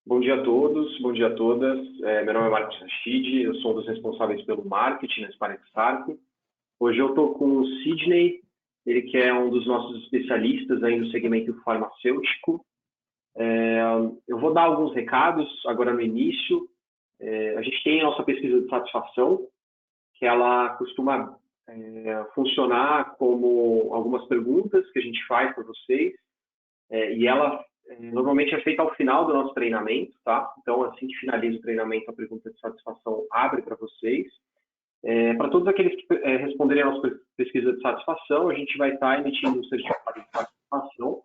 Bom dia a todos, bom dia a todas. Meu nome é Marcos Rachid, eu sou um dos responsáveis pelo marketing na SparkSarco. Hoje eu estou com o Sidney, ele que é um dos nossos especialistas aí no segmento farmacêutico. Eu vou dar alguns recados agora no início. A gente tem a nossa pesquisa de satisfação, que ela costuma funcionar como algumas perguntas que a gente faz para vocês, e ela normalmente é feita ao final do nosso treinamento, tá? Então, assim que finaliza o treinamento, a pergunta de satisfação abre para vocês. Para todos aqueles que responderem a nossa pesquisa de satisfação, a gente vai estar emitindo um certificado de satisfação.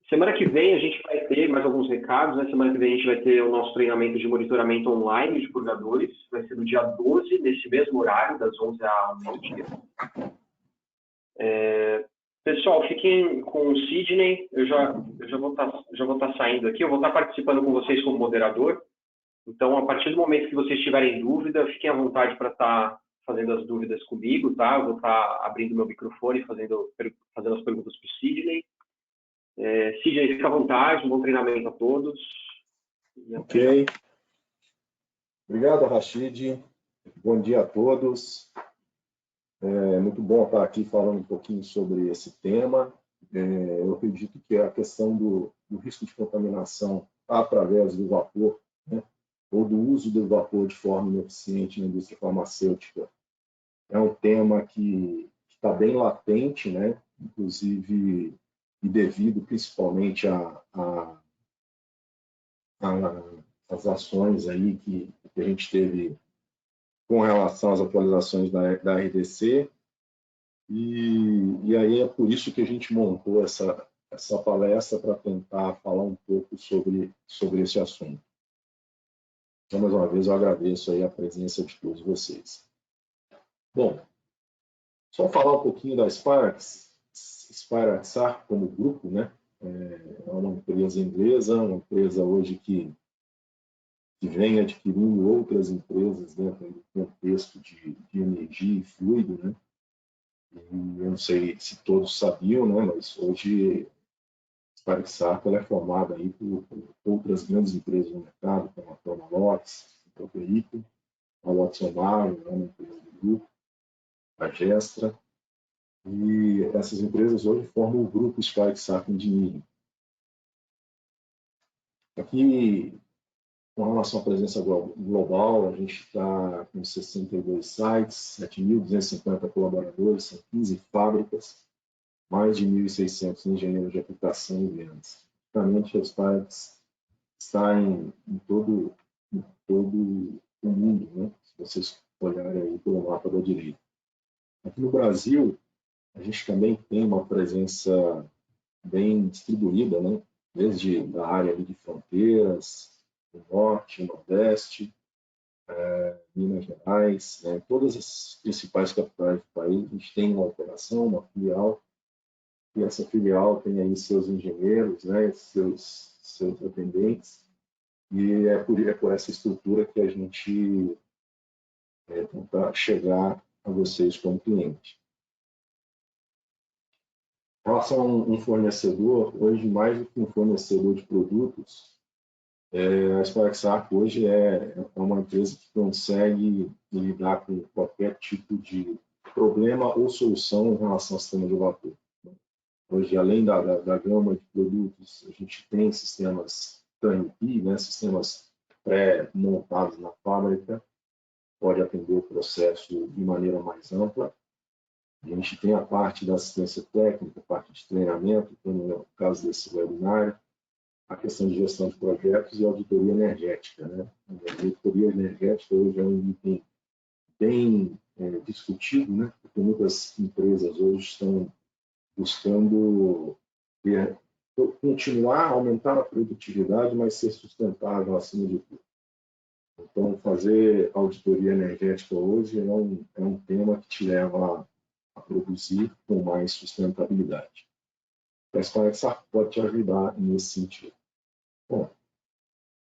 Semana que vem a gente vai ter mais alguns recados, né? Semana que vem a gente vai ter o nosso treinamento de monitoramento online de purgadores, vai ser no dia 12, nesse mesmo horário, das 11 ao meio-dia. Pessoal, fiquem com o Sidney, eu já vou estar saindo aqui, eu vou estar participando com vocês como moderador, então a partir do momento que vocês tiverem dúvida, fiquem à vontade para estar fazendo as dúvidas comigo, tá? Eu vou estar abrindo meu microfone e fazendo as perguntas para o Sidney. Sidney, fica à vontade, um bom treinamento a todos. Ok. Obrigado, Rachid. Bom dia a todos. É muito bom estar aqui falando um pouquinho sobre esse tema. Eu acredito que a questão do risco de contaminação através do vapor, né, ou do uso do vapor de forma ineficiente na indústria farmacêutica é um tema que está bem latente, né, inclusive e devido principalmente às ações aí que a gente teve com relação às atualizações da RDC, e aí é por isso que a gente montou essa palestra para tentar falar um pouco sobre esse assunto. Então, mais uma vez, eu agradeço aí a presença de todos vocês. Bom, só falar um pouquinho da SparkSarco como grupo, né? É uma empresa inglesa, uma empresa hoje que vem adquirindo outras empresas dentro do contexto de energia e fluido, né? E eu não sei se todos sabiam, né? Mas hoje a SparkSarco é formada aí por outras grandes empresas no mercado, como a Thermalox, a Coperico, a Watson-Marlow, né? Uma empresa do grupo, a Gestra, e essas empresas hoje formam o grupo SparkSarco Engineering. Aqui, com relação à presença global, a gente está com 62 sites, 7.250 colaboradores, são 15 fábricas, mais de 1.600 engenheiros de aplicação e vendas. Praticamente, as Sparks está em todo o mundo, né? Se vocês olharem aí pelo mapa da direita. Aqui no Brasil, a gente também tem uma presença bem distribuída, né? Desde a área de fronteiras, o norte, o nordeste, Minas Gerais, né? Todas as principais capitais do país, a gente tem uma operação, uma filial, e essa filial tem aí seus engenheiros, né? seus atendentes, e é por essa estrutura que a gente tenta chegar a vocês como cliente. Em relação a um fornecedor, hoje mais do que um fornecedor de produtos, a SparkSarco hoje é uma empresa que consegue lidar com qualquer tipo de problema ou solução em relação ao sistema de vapor. Hoje, além da gama de produtos, a gente tem sistemas turnkey, né, sistemas pré-montados na fábrica, pode atender o processo de maneira mais ampla. A gente tem a parte da assistência técnica, a parte de treinamento, como no caso desse webinário, a questão de gestão de projetos e auditoria energética, né? A auditoria energética hoje é um item bem discutido, né? Porque muitas empresas hoje estão buscando continuar a aumentar a produtividade, mas ser sustentável acima de tudo. Então, fazer auditoria energética hoje é um tema que te leva a produzir com mais sustentabilidade. A SparkSarco pode te ajudar nesse sentido. Bom,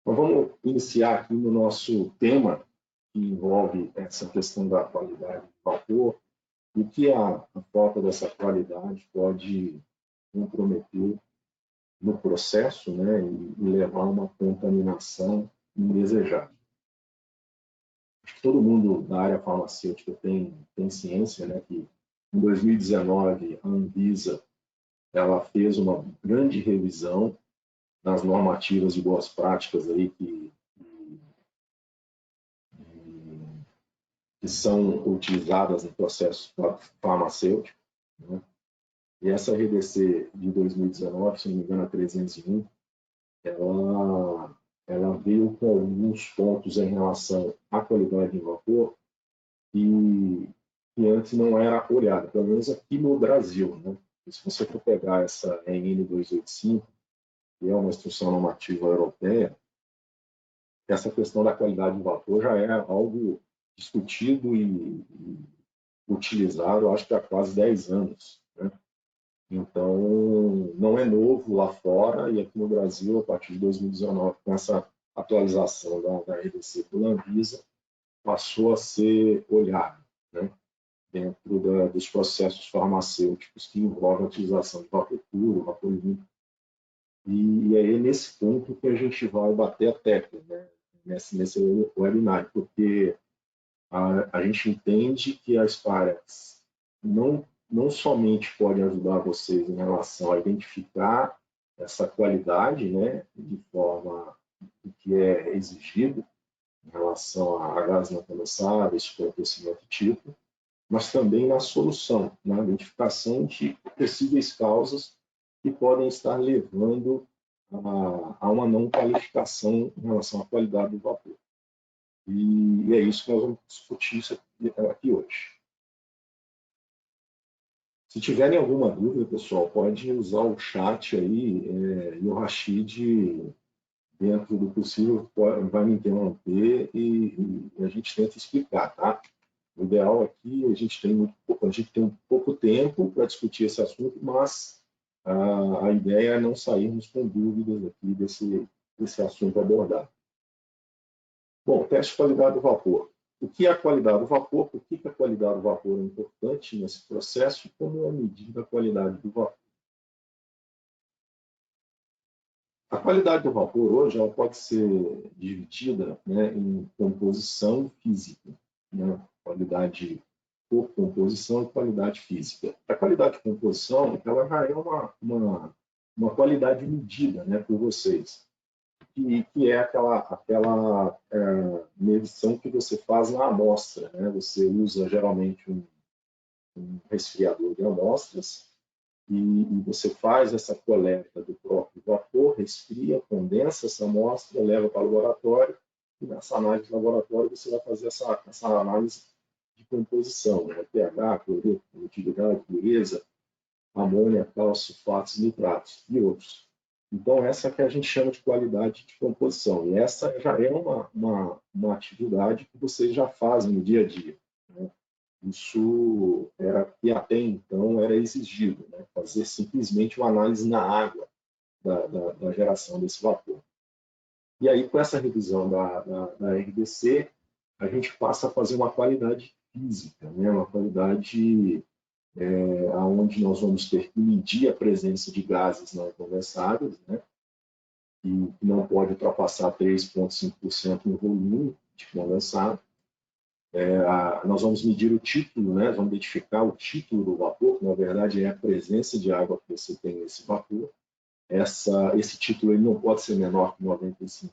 então vamos iniciar aqui no nosso tema, que envolve essa questão da qualidade do vapor, e que a falta dessa qualidade pode comprometer no processo, né, e levar a uma contaminação indesejada. Acho que todo mundo da área farmacêutica tem ciência, né, que em 2019 a Anvisa ela fez uma grande revisão das normativas de boas práticas aí que são utilizadas no processo farmacêutico, né? E essa RDC de 2019, se não me engano, a 301, ela veio com alguns pontos em relação à qualidade de vapor que antes não era olhada, pelo menos aqui no Brasil, né? E se você for pegar essa EN 285, que é uma instrução normativa europeia, essa questão da qualidade do vapor já é algo discutido e utilizado, acho que há quase 10 anos, né? Então, não é novo lá fora, e aqui no Brasil, a partir de 2019, com essa atualização da RDC pela Anvisa, passou a ser olhado, né, dentro dos processos farmacêuticos que envolvem a utilização de vapor puro, vapor limpo. E é nesse ponto que a gente vai bater a tecla, né, nesse webinar, porque a gente entende que as Spirax não somente podem ajudar vocês em relação a identificar essa qualidade, né, de forma que é exigido em relação a gases não condensáveis, superaquecimento tipo, mas também na solução, na identificação de possíveis causas que podem estar levando a uma não qualificação em relação à qualidade do vapor. E é isso que nós vamos discutir aqui hoje. Se tiverem alguma dúvida, pessoal, pode usar o chat aí, e o Rashid, dentro do possível, vai me interromper e a gente tenta explicar, tá? O ideal aqui, a gente tem um pouco tempo para discutir esse assunto, mas a ideia é não sairmos com dúvidas aqui desse assunto abordado. Bom, teste de qualidade do vapor. O que é a qualidade do vapor? Por que a qualidade do vapor é importante nesse processo e como é medida a qualidade do vapor? A qualidade do vapor hoje ela pode ser dividida, né, em composição física, né, qualidade por composição e qualidade física. A qualidade de composição ela já é uma qualidade medida, né, por vocês, que é aquela medição que você faz na amostra, né? Você usa geralmente um resfriador de amostras e você faz essa coleta do próprio vapor, resfria, condensa essa amostra, leva para o laboratório e nessa análise de laboratório você vai fazer essa análise de composição, né? pH, cloreto, produtividade, pureza, amônia, cálcio, sulfatos, nitratos e outros. Então, essa que a gente chama de qualidade de composição. E essa já é uma atividade que vocês já fazem no dia a dia, né? Isso era que até então era exigido, né? Fazer simplesmente uma análise na água da geração desse vapor. E aí, com essa revisão da RDC, a gente passa a fazer uma qualidade física, né? Uma qualidade onde nós vamos ter que medir a presença de gases não condensáveis, né, e não pode ultrapassar 3,5% no volume de condensado. Nós vamos medir o título, né, vamos identificar o título do vapor, que na verdade é a presença de água que você tem nesse vapor. Esse título ele não pode ser menor que 95%,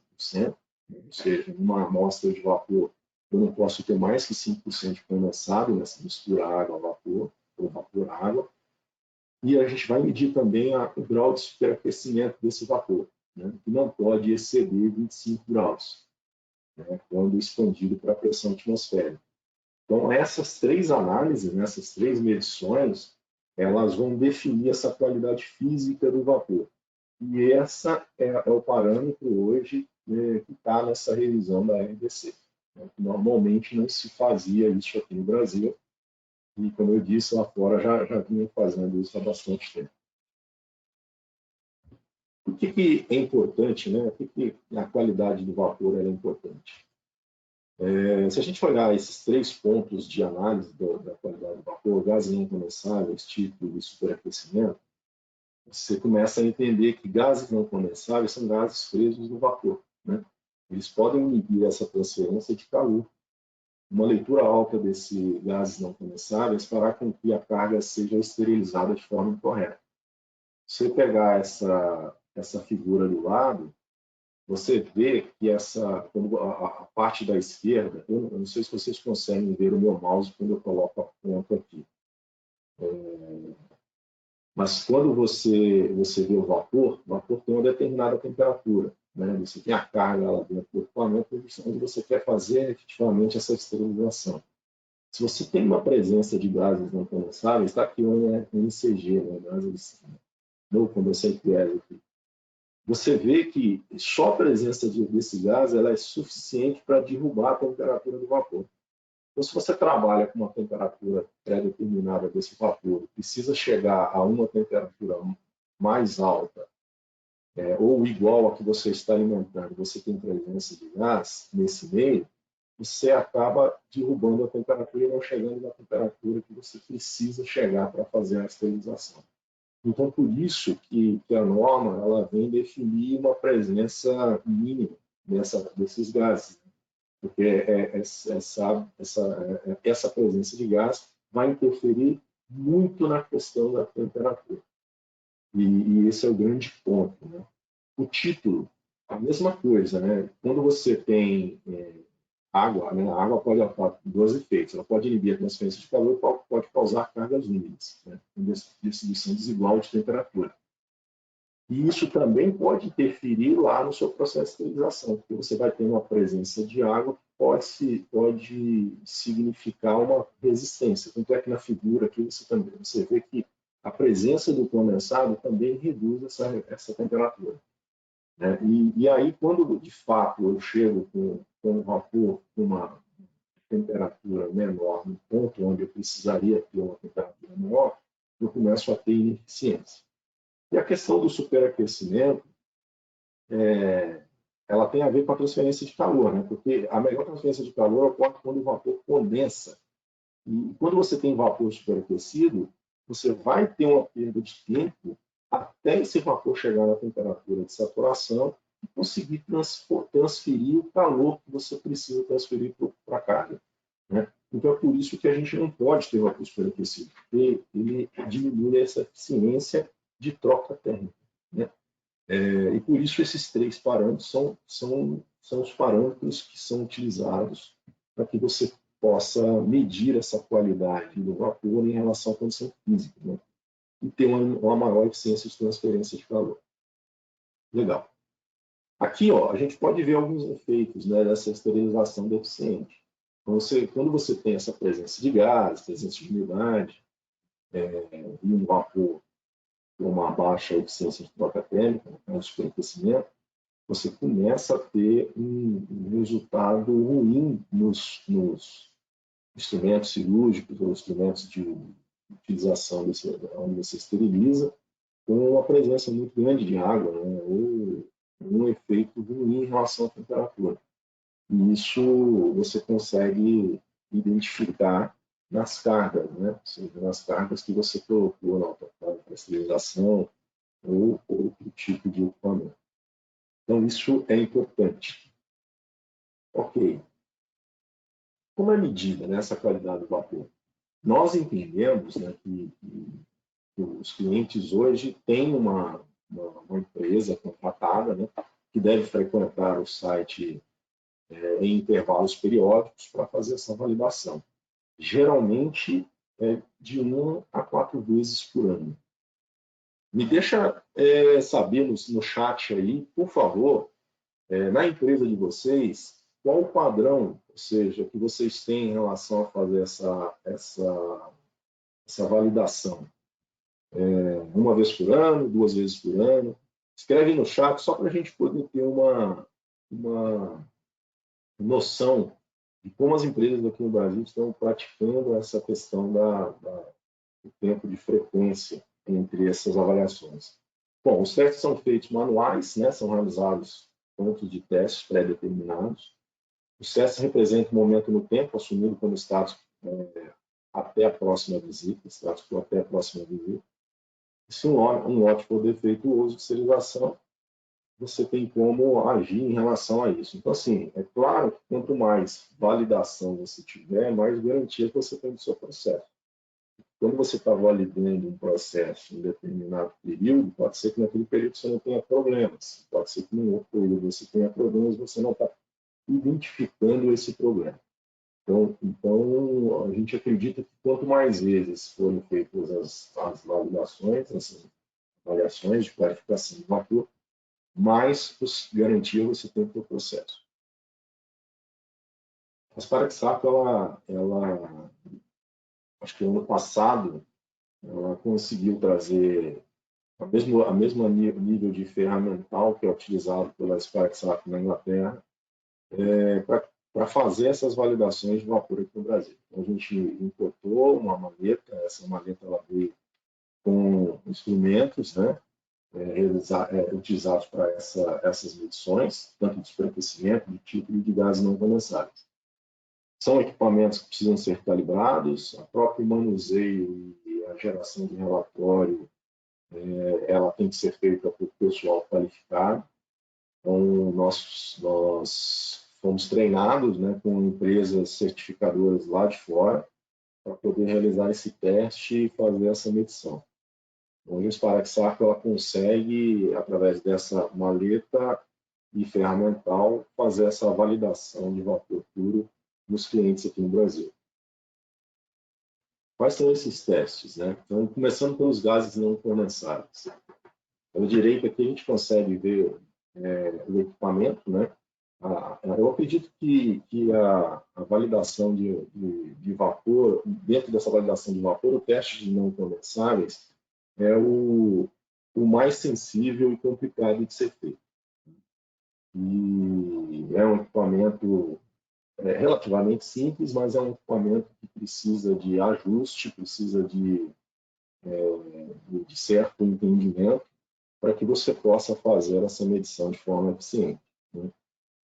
ou seja, numa amostra de vapor eu não posso ter mais que 5% de condensado nessa mistura água-vapor, ou vapor-água, e a gente vai medir também o grau de superaquecimento desse vapor, né, que não pode exceder 25 graus, né, quando expandido para a pressão atmosférica. Então, essas três análises, essas três medições, elas vão definir essa qualidade física do vapor. E essa é o parâmetro hoje que está nessa revisão da RDC. Né, normalmente não se fazia isso aqui no Brasil, e, como eu disse, lá fora já vinham fazendo isso há bastante tempo. Por que é importante, né? Por que a qualidade do vapor é importante? Se a gente olhar esses três pontos de análise da qualidade do vapor, gases não condensáveis, título e superaquecimento, você começa a entender que gases não condensáveis são gases presos no vapor, né? Eles podem inibir essa transferência de calor. Uma leitura alta desses gases não condensáveis fará com que a carga seja esterilizada de forma incorreta. Se você pegar essa figura do lado, você vê que a parte da esquerda, eu não sei se vocês conseguem ver o meu mouse quando eu coloco a ponta aqui. Mas quando você vê o vapor tem uma determinada temperatura, né? Você tem a carga lá dentro do equipamento, onde você quer fazer efetivamente essa esterilização. Se você tem uma presença de gases não condensáveis, está aqui o NCG, né? Gases no condensate gas aqui. Você vê que só a presença desse gás ela é suficiente para derrubar a temperatura do vapor. Então, se você trabalha com uma temperatura pré-determinada desse vapor, precisa chegar a uma temperatura mais alta, ou igual a que você está alimentando, você tem presença de gás nesse meio, você acaba derrubando a temperatura e não chegando na temperatura que você precisa chegar para fazer a esterilização. Então, por isso que a norma ela vem definir uma presença mínima desses gases, porque essa presença de gás vai interferir muito na questão da temperatura. E esse é o grande ponto, né? O título, a mesma coisa, né? Quando você tem água, né? A água pode atuar com dois efeitos. Ela pode inibir a transferência de calor e pode causar cargas úmidas, né? Distribuição desigual de temperatura. E isso também pode interferir lá no seu processo de esterilização, porque você vai ter uma presença de água que pode significar uma resistência. Tanto é que na figura aqui você vê que a presença do condensado também reduz essa temperatura, né? E aí, quando de fato eu chego com o vapor com uma temperatura menor, no ponto onde eu precisaria ter uma temperatura maior, eu começo a ter ineficiência. E a questão do superaquecimento, ela tem a ver com a transferência de calor, né? Porque a melhor transferência de calor ocorre quando o vapor condensa. E quando você tem vapor superaquecido, você vai ter uma perda de tempo até esse vapor chegar na temperatura de saturação e conseguir transferir o calor que você precisa transferir para a carga, né? Então, é por isso que a gente não pode ter vapor superaquecido, porque ele diminui essa eficiência de troca térmica, né? E por isso esses três parâmetros são os parâmetros que são utilizados para que você possa medir essa qualidade do vapor em relação à condição física, né? E ter uma maior eficiência de transferência de calor. Legal. Aqui, ó, a gente pode ver alguns efeitos, né, dessa esterilização deficiente. Então, quando você tem essa presença de gás, presença de umidade, e um vapor com uma baixa eficiência de troca térmica, um superaquecimento, você começa a ter um resultado ruim nos instrumentos cirúrgicos ou instrumentos de utilização onde você esteriliza, com uma presença muito grande de água, né, ou um efeito ruim em relação à temperatura. E isso você consegue identificar nas cargas, né? Ou seja, nas cargas que você colocou na autoclave para esterilização ou outro tipo de equipamento. Então, isso é importante. Ok. Como é medida, né, essa qualidade do vapor? Nós entendemos, né, que os clientes hoje têm uma empresa contratada, né, que deve frequentar o site em intervalos periódicos para fazer essa validação. Geralmente, de 1 a 4 vezes por ano. Me deixa saber no chat aí, por favor, na empresa de vocês, qual o padrão, ou seja, que vocês têm em relação a fazer essa validação. Uma vez por ano, 2 vezes por ano. Escreve no chat só para a gente poder ter uma noção de como as empresas aqui no Brasil estão praticando essa questão do tempo de frequência entre essas avaliações. Bom, os testes são feitos manuais, né? São realizados pontos de testes pré-determinados. Os testes representam o momento no tempo assumido como status até a próxima visita, status quo até a próxima visita. Se um lote for defeituoso de serialização, você tem como agir em relação a isso. Então, assim, é claro que quanto mais validação você tiver, mais garantia que você tem do seu processo. Quando você está validando um processo em determinado período, pode ser que naquele período você não tenha problemas, pode ser que no outro período você tenha problemas, você não está identificando esse problema. Então, a gente acredita que quanto mais vezes forem feitas as validações, as avaliações de clarificação do vapor, mais garantia você tem para o processo. A Sparexaco, acho que ano passado, ela conseguiu trazer a mesma nível de ferramental que é utilizado pela Sparexaco na Inglaterra, para fazer essas validações de vapor aqui no Brasil. Então, a gente importou uma maleta, essa maleta ela veio com instrumentos, né, utilizados para essas medições, tanto de superaquecimento, de tipo e de gases não condensáveis. São equipamentos que precisam ser calibrados, o próprio manuseio e a geração de relatório ela tem que ser feita por pessoal qualificado. Então, nós fomos treinados, né, com empresas certificadoras lá de fora para poder realizar esse teste e fazer essa medição. Então, a Sparexaco ela consegue, através dessa maleta e ferramental, fazer essa validação de vapor puro nos clientes aqui no Brasil. Quais são esses testes, né? Então, começando pelos gases não condensáveis. Pela direita aqui a gente consegue ver o equipamento, né? Eu acredito que a validação de vapor, dentro dessa validação de vapor, o teste de não condensáveis é o mais sensível e complicado de ser feito. E é um equipamento relativamente simples, mas é um equipamento que precisa de ajuste, precisa de certo entendimento para que você possa fazer essa medição de forma eficiente, né?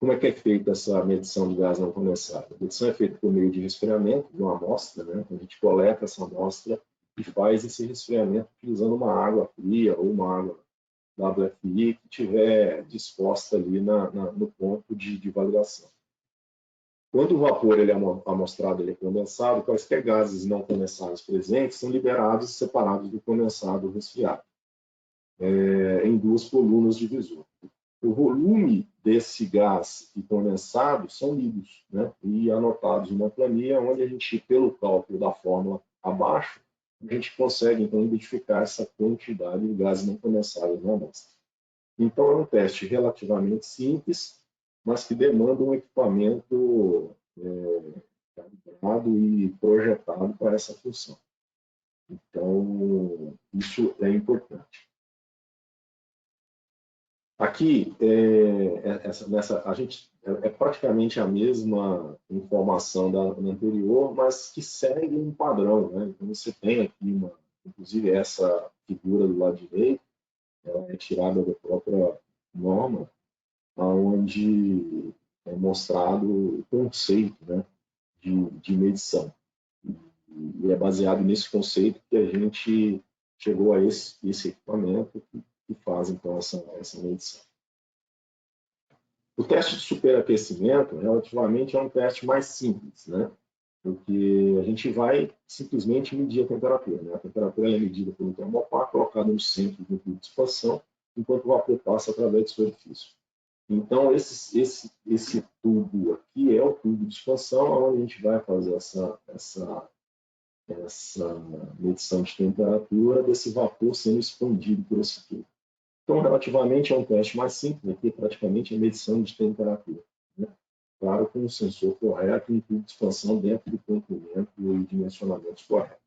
Como é que é feita essa medição de gás não condensado? A medição é feita por meio de resfriamento de uma amostra, né? A gente coleta essa amostra e faz esse resfriamento utilizando uma água fria ou uma água WFI que estiver disposta ali no ponto de validação. Quando o vapor ele é amostrado, ele é condensado, quaisquer gases não condensados presentes são liberados e separados do condensado resfriado, em duas colunas de visor. O volume desse gás e condensado são lidos, né, e anotados em uma planilha, onde a gente, pelo cálculo da fórmula abaixo, a gente consegue, então, identificar essa quantidade de gases não condensados na amostra. Então, é um teste relativamente simples, mas que demanda um equipamento calibrado e projetado para essa função. Então, isso é importante. Aqui, a gente é praticamente a mesma informação da anterior, mas que segue um padrão, né? Então, você tem aqui, inclusive, essa figura do lado direito, ela é tirada da própria norma, onde é mostrado o conceito, né, de medição. E é baseado nesse conceito que a gente chegou a esse equipamento que faz, então, essa medição. O teste de superaquecimento, relativamente, é um teste mais simples, né? Porque a gente vai simplesmente medir a temperatura, né? A temperatura é medida por um termopar colocado no centro do tubo de expansão, enquanto o vapor passa através do seu orifício. Então, esse tubo aqui é o tubo de expansão, onde a gente vai fazer essa medição de temperatura desse vapor sendo expandido por esse tubo. Então, relativamente, é um teste mais simples, aqui praticamente é medição de temperatura, né? Claro, com um sensor correto e um tubo de expansão dentro do comprimento e dimensionamentos corretos.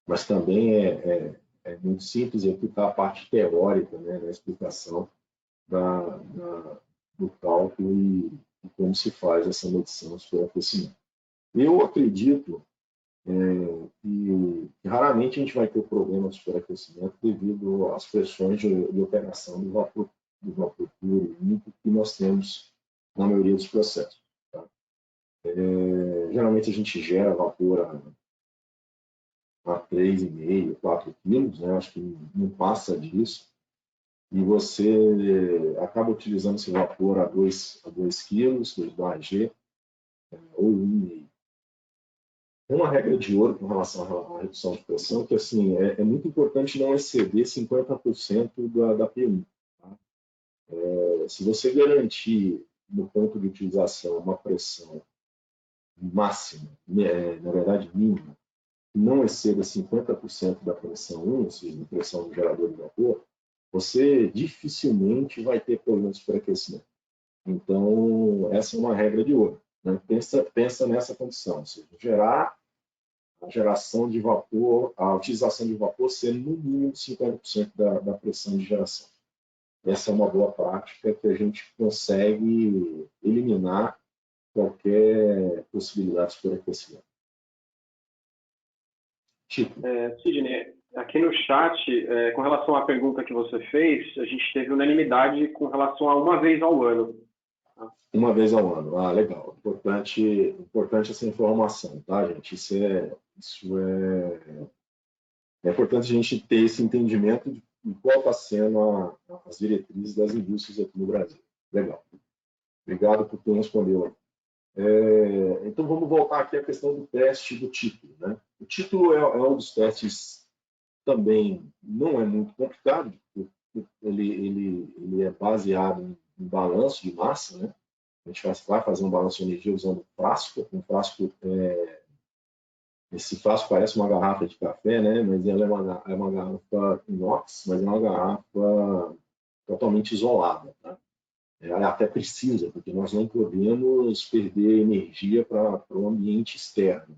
Mas também é muito simples aqui está a parte teórica, né, da explicação do cálculo e como se faz essa medição de superaquecimento. Eu acredito que raramente a gente vai ter problema de superaquecimento devido às pressões de operação do vapor puro limpo que nós temos na maioria dos processos. Tá? Geralmente a gente gera vapor a 3,5, 4 quilos, né? Acho que não passa disso. E você acaba utilizando esse vapor a 2 quilos, do AG, ou 1,5. Tem uma regra de ouro com relação à redução de pressão, que assim, é muito importante não exceder 50% da PU. Tá? Se você garantir, no ponto de utilização, uma pressão máxima, na verdade mínima, que não exceda 50% da pressão 1, ou seja, da pressão do gerador de vapor, você dificilmente vai ter problema de superaquecimento. Então, essa é uma regra de ouro. Né? Pensa nessa condição, ou seja, a geração de vapor, a utilização de vapor ser no mínimo 50% da pressão de geração. Essa é uma boa prática que a gente consegue eliminar qualquer possibilidade de superaquecimento. Sidney, aqui no chat, com relação à pergunta que você fez, a gente teve unanimidade com relação a uma vez ao ano. Uma vez ao ano. Ah, legal. Importante essa informação, tá, gente? Isso é importante a gente ter esse entendimento de qual está sendo as diretrizes das indústrias aqui no Brasil. Legal. Obrigado por quem respondeu. Então, vamos voltar aqui à questão do teste do título. Né? O título é um dos testes também não é muito complicado, ele é baseado em balanço de massa, né? A gente vai fazer um balanço de energia usando frasco. Esse frasco parece uma garrafa de café, né? Mas ela é uma garrafa inox, mas é uma garrafa totalmente isolada. Tá? Ela até precisa, porque nós não podemos perder energia para o ambiente externo.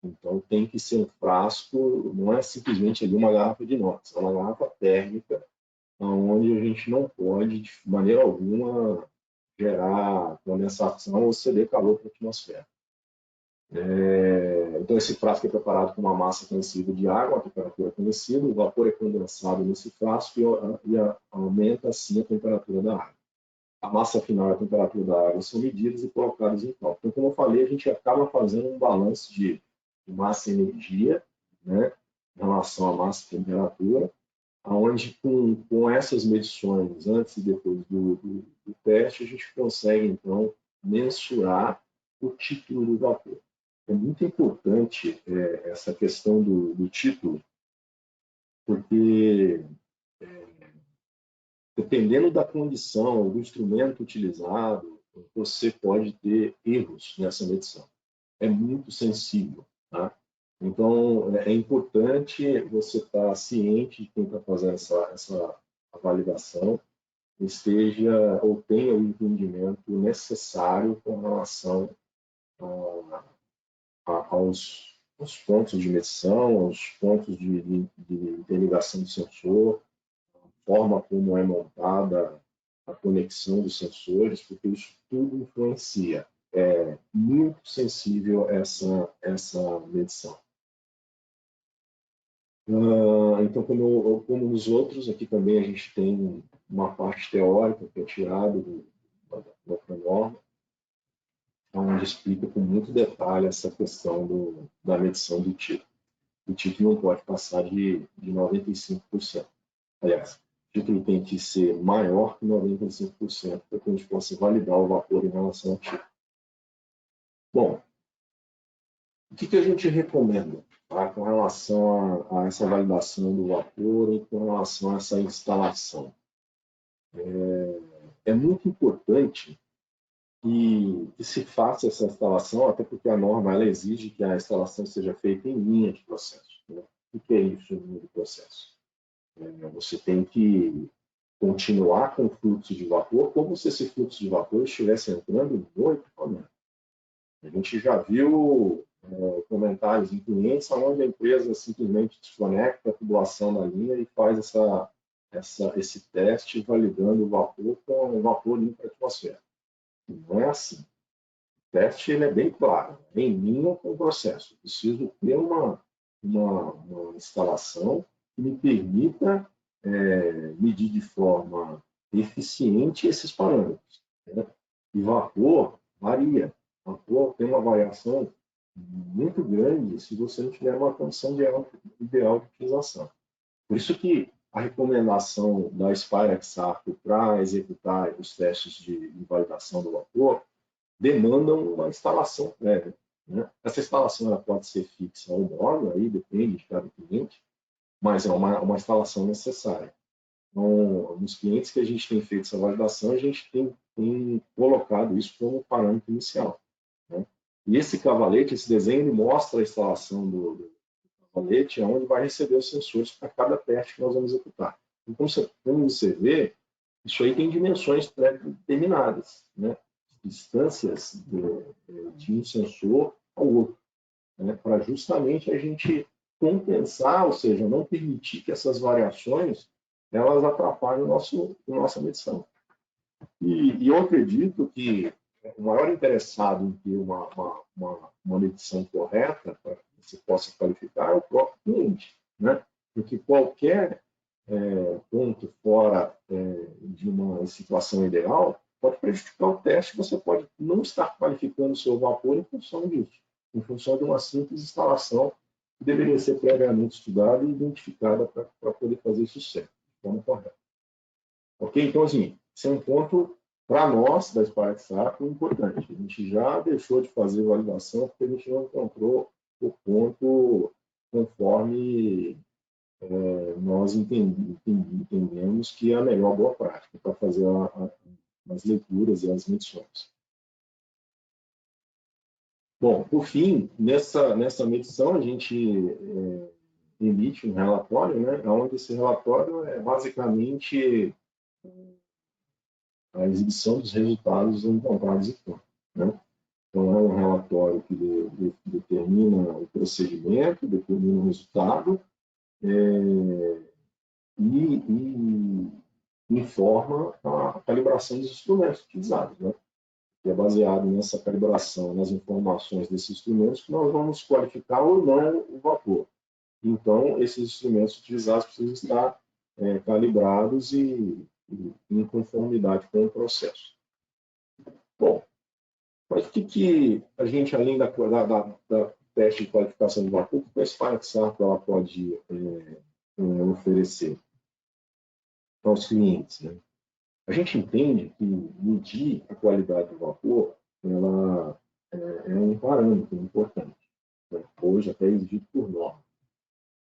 Então, tem que ser um frasco, não é simplesmente ali uma garrafa de inox, é uma garrafa térmica, onde a gente não pode, de maneira alguma, gerar condensação ou ceder calor para a atmosfera. Então, esse frasco é preparado com uma massa conhecida de água, a temperatura conhecida, o vapor é condensado nesse frasco e aumenta, assim, a temperatura da água. A massa final e a temperatura da água são medidas e colocadas em cálculo. Então, como eu falei, a gente acaba fazendo um balanço de massa e energia, né, em relação à massa e temperatura, onde com essas medições antes e depois do teste, a gente consegue, então, mensurar o título do vapor. É muito importante essa questão do título, porque dependendo da condição, do instrumento utilizado, você pode ter erros nessa medição. É muito sensível. Tá? Então, é importante você estar ciente de quem está fazendo essa validação, esteja ou tenha o entendimento necessário com relação aos pontos de medição, aos pontos de interligação do sensor, a forma como é montada a conexão dos sensores, porque isso tudo influencia. É muito sensível essa medição. Então, como nos outros, aqui também a gente tem uma parte teórica que é tirada da norma, onde explica com muito detalhe essa questão da medição do título. O título não pode passar de 95%. Aliás, o título tem que ser maior que 95% para que a gente possa validar o vapor em relação ao título. Bom, o que a gente recomenda com relação a essa validação do vapor e com relação a essa instalação? É muito importante que se faça essa instalação, até porque a norma ela exige que a instalação seja feita em linha de processo. Né? O que é isso em linha de processo? Você tem que continuar com o fluxo de vapor como se esse fluxo de vapor estivesse entrando no equipamento. A gente já viu comentários em clientes onde a empresa simplesmente desconecta a tubulação da linha e faz esse teste validando o vapor com o vapor limpo para a atmosfera. Não é assim. O teste ele é bem claro, é em linha com o processo. Eu preciso ter uma instalação que me permita medir de forma eficiente esses parâmetros. Né? E vapor varia. Vapor tem uma variação muito grande se você não tiver uma condição ideal de utilização. Por isso que a recomendação da Spirax Arco para executar os testes de validação do vapor demandam uma instalação prévia, né? Essa instalação ela pode ser fixa ou móvel, aí depende de cada cliente, mas é uma instalação necessária. Então, nos clientes que a gente tem feito essa validação, a gente tem colocado isso como parâmetro inicial, né? E esse cavalete, esse desenho, ele mostra a instalação do cavalete, onde vai receber os sensores para cada teste que nós vamos executar. Então, como você vê, isso aí tem dimensões pré-determinadas, né? Distâncias de um sensor ao outro, né? Para justamente a gente compensar, ou seja, não permitir que essas variações elas atrapalhem nossa medição. E eu acredito que o maior interessado em ter uma medição correta, para que você possa qualificar, é o próprio cliente, né? Porque qualquer ponto fora de uma situação ideal pode prejudicar o teste, você pode não estar qualificando o seu vapor em função disso, em função de uma simples instalação que deveria ser previamente estudada e identificada para poder fazer isso certo, de forma correta. Ok? Então, assim, esse é um ponto, para nós, da Spirax Arco, importante. A gente já deixou de fazer validação porque a gente não encontrou o ponto conforme nós entendemos que é a melhor boa prática para fazer as leituras e as medições. Bom, por fim, nessa medição, a gente emite um relatório, né, onde esse relatório é basicamente a exibição dos resultados encontrados em campo, né? Então, é um relatório que determina o procedimento, determina o resultado e informa a calibração dos instrumentos utilizados, né? Que é baseado nessa calibração, nas informações desses instrumentos, que nós vamos qualificar ou não o vapor. Então, esses instrumentos utilizados precisam estar calibrados e em conformidade com o processo. Bom, mas o que a gente, além da teste de qualificação de vapor, o que a Spirax Arco ela pode oferecer aos clientes, né? A gente entende que medir a qualidade do vapor ela é um parâmetro importante, né? Hoje até exigido por norma.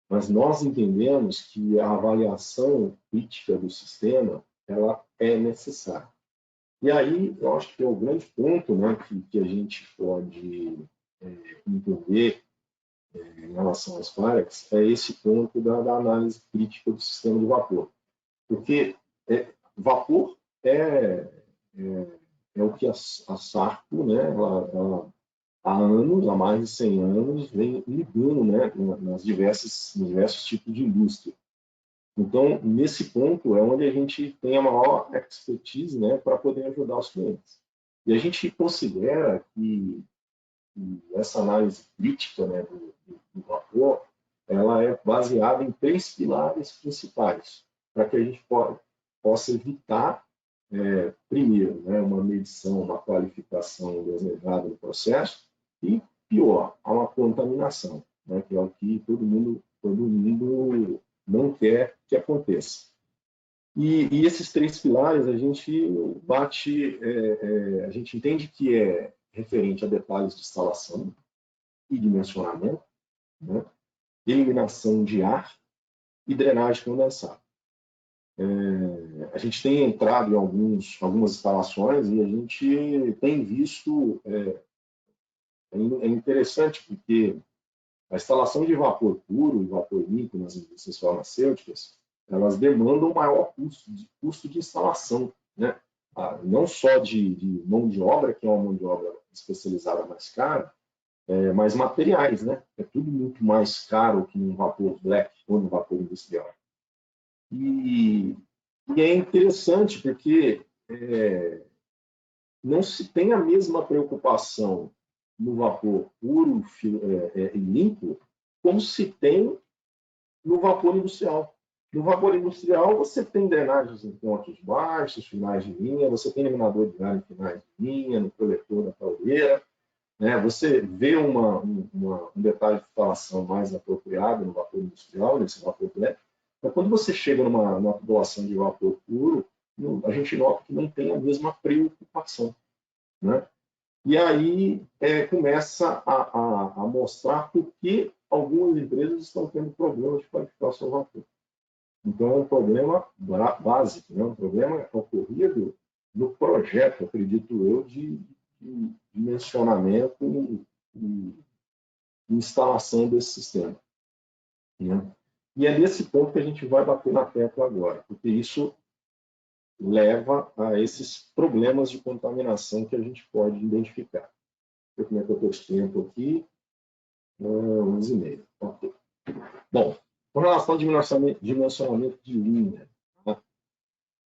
Mas nós entendemos que a avaliação crítica do sistema ela é necessária. E aí, eu acho que é o grande ponto, né, que a gente pode entender em relação às Spirax é esse ponto da análise crítica do sistema de vapor. Porque vapor é o que a Sarco, né, ela, há anos, há mais de 100 anos, vem lidando, né, nos diversos tipos de indústria. Então, nesse ponto é onde a gente tem a maior expertise, né, para poder ajudar os clientes. E a gente considera que essa análise crítica, né, do vapor, ela é baseada em 3 pilares principais, para que a gente possa evitar, primeiro, né, uma medição, uma qualificação desejada no processo, e, pior, uma contaminação, né, que é o que todo mundo não quer que aconteça. E esses 3 pilares a gente a gente entende que é referente a detalhes de instalação e dimensionamento, né? Eliminação de ar e drenagem condensada. A gente tem entrado em algumas instalações e a gente tem visto, é interessante porque a instalação de vapor puro e vapor limpo nas indústrias farmacêuticas, elas demandam maior custo de instalação, né? Não só de mão de obra, que é uma mão de obra especializada mais cara, mas materiais, né? É tudo muito mais caro que um vapor black ou um vapor industrial. E é interessante porque não se tem a mesma preocupação no vapor puro e limpo como se tem no vapor industrial. No vapor industrial, você tem drenagens em pontos baixos, finais de linha, você tem eliminador de ar em finais de linha, no coletor da caldeira. né? Você vê um detalhe de falação mais apropriado no vapor industrial, nesse vapor black, mas quando você chega numa tubulação de vapor puro, a gente nota que não tem a mesma preocupação, né? E aí começa a mostrar por que algumas empresas estão tendo problemas de qualificar o seu vapor. Então, é um problema básico, né? Um problema ocorrido no projeto, acredito eu, de dimensionamento e instalação desse sistema, né? E é nesse ponto que a gente vai bater na tecla agora, porque isso leva a esses problemas de contaminação que a gente pode identificar. Deixa eu ver como é que eu estou de tempo aqui. 11h30. Okay. Bom, com relação ao dimensionamento de linha, tá?